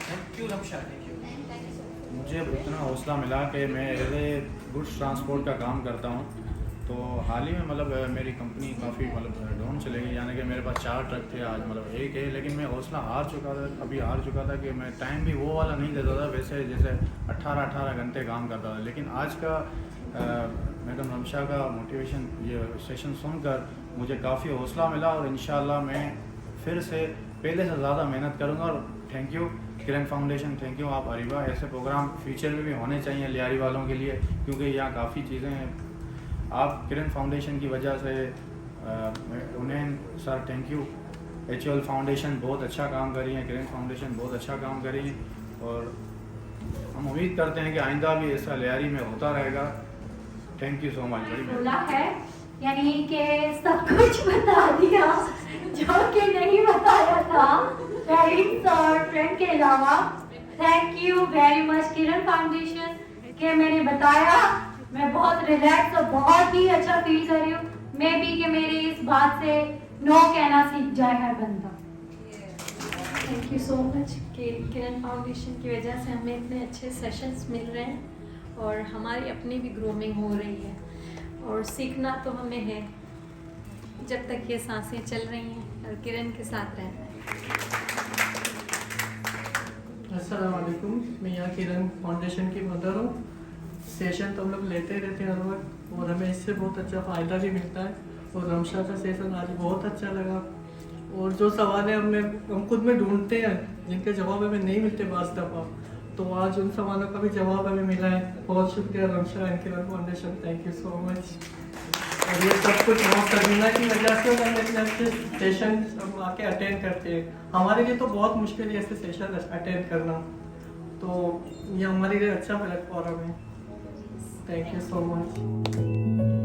Thank you Ramsha, thank you. मुझे इतना हौसला मिला कि मैं एज ए गुड्स ट्रांसपोर्ट का काम करता हूँ। तो हाल ही में मतलब मेरी कंपनी काफ़ी मतलब डाउन चली गई, यानी कि मेरे पास 4 ट्रक थे, आज मतलब 1 है। लेकिन मैं हौसला हार चुका था कि मैं टाइम भी वो वाला नहीं देता था, वैसे जैसे 18 घंटे काम करता था। लेकिन आज का मैडम रमशा का मोटिवेशन ये सेशन सुनकर मुझे काफ़ी हौसला मिला और इंशाल्लाह मैं फिर से पहले से ज़्यादा मेहनत करूँगा। और thank you Kiran foundation, thank you आप अरीबा। ऐसे प्रोग्राम फ्यूचर में भी होने चाहिए लियारी वालों के लिए, क्योंकि यहाँ काफ़ी चीज़ें हैं। आप किरण फाउंडेशन की वजह से उन्हें sir thank you. HUL foundation बहुत अच्छा काम कर रही है, किरण फाउंडेशन बहुत अच्छा काम कर रही है और हम उम्मीद करते हैं कि आइंदा भी ऐसा लियारी में होता रहेगा। Thank you so much. बोला है यानी कि सब कुछ बता दिया जो कि नहीं बताया था पेरेंट्स और फ्रेंड के अलावा। Thank you very much Kiran foundation के मैंने बताया। मैं बहुत रिलैक्स और बहुत ही अच्छा फील कर रही हूँ। मैं भी कि मेरी इस बात से नो कहना सीख जाए हर बंदा। थैंक यू सो मच कि किरण फाउंडेशन की वजह से हमें इतने अच्छे सेशंस मिल रहे हैं और हमारी अपनी भी ग्रूमिंग हो रही है और सीखना तो हमें है जब तक ये सांसें चल रही हैं और किरण के साथ रहना है। अस्सलाम वालेकुम, मैं यहाँ किरण फाउंडेशन की मदर हूँ। सेशन तो हम लोग लेते रहते हैं हर वक्त और हमें इससे बहुत अच्छा फ़ायदा भी मिलता है। और रमशा का सेशन आज बहुत अच्छा लगा और जो सवाल है हम खुद में ढूंढते हैं जिनके जवाब हमें नहीं मिलते बाज़ दफ़ा, तो आज उन सवालों का भी जवाब हमें मिला है। बहुत शुक्रिया Ramsha and Kiran foundation, thank you so much. और ये सब कुछ वो सगीना की वजह से हम इतने अच्छे सेशन हम आके अटेंड करते हैं। हमारे लिए तो बहुत मुश्किल है ऐसे सेशन अटेंड करना, तो ये हमारे लिए अच्छा प्लेटफॉर्म है। Thank you so much.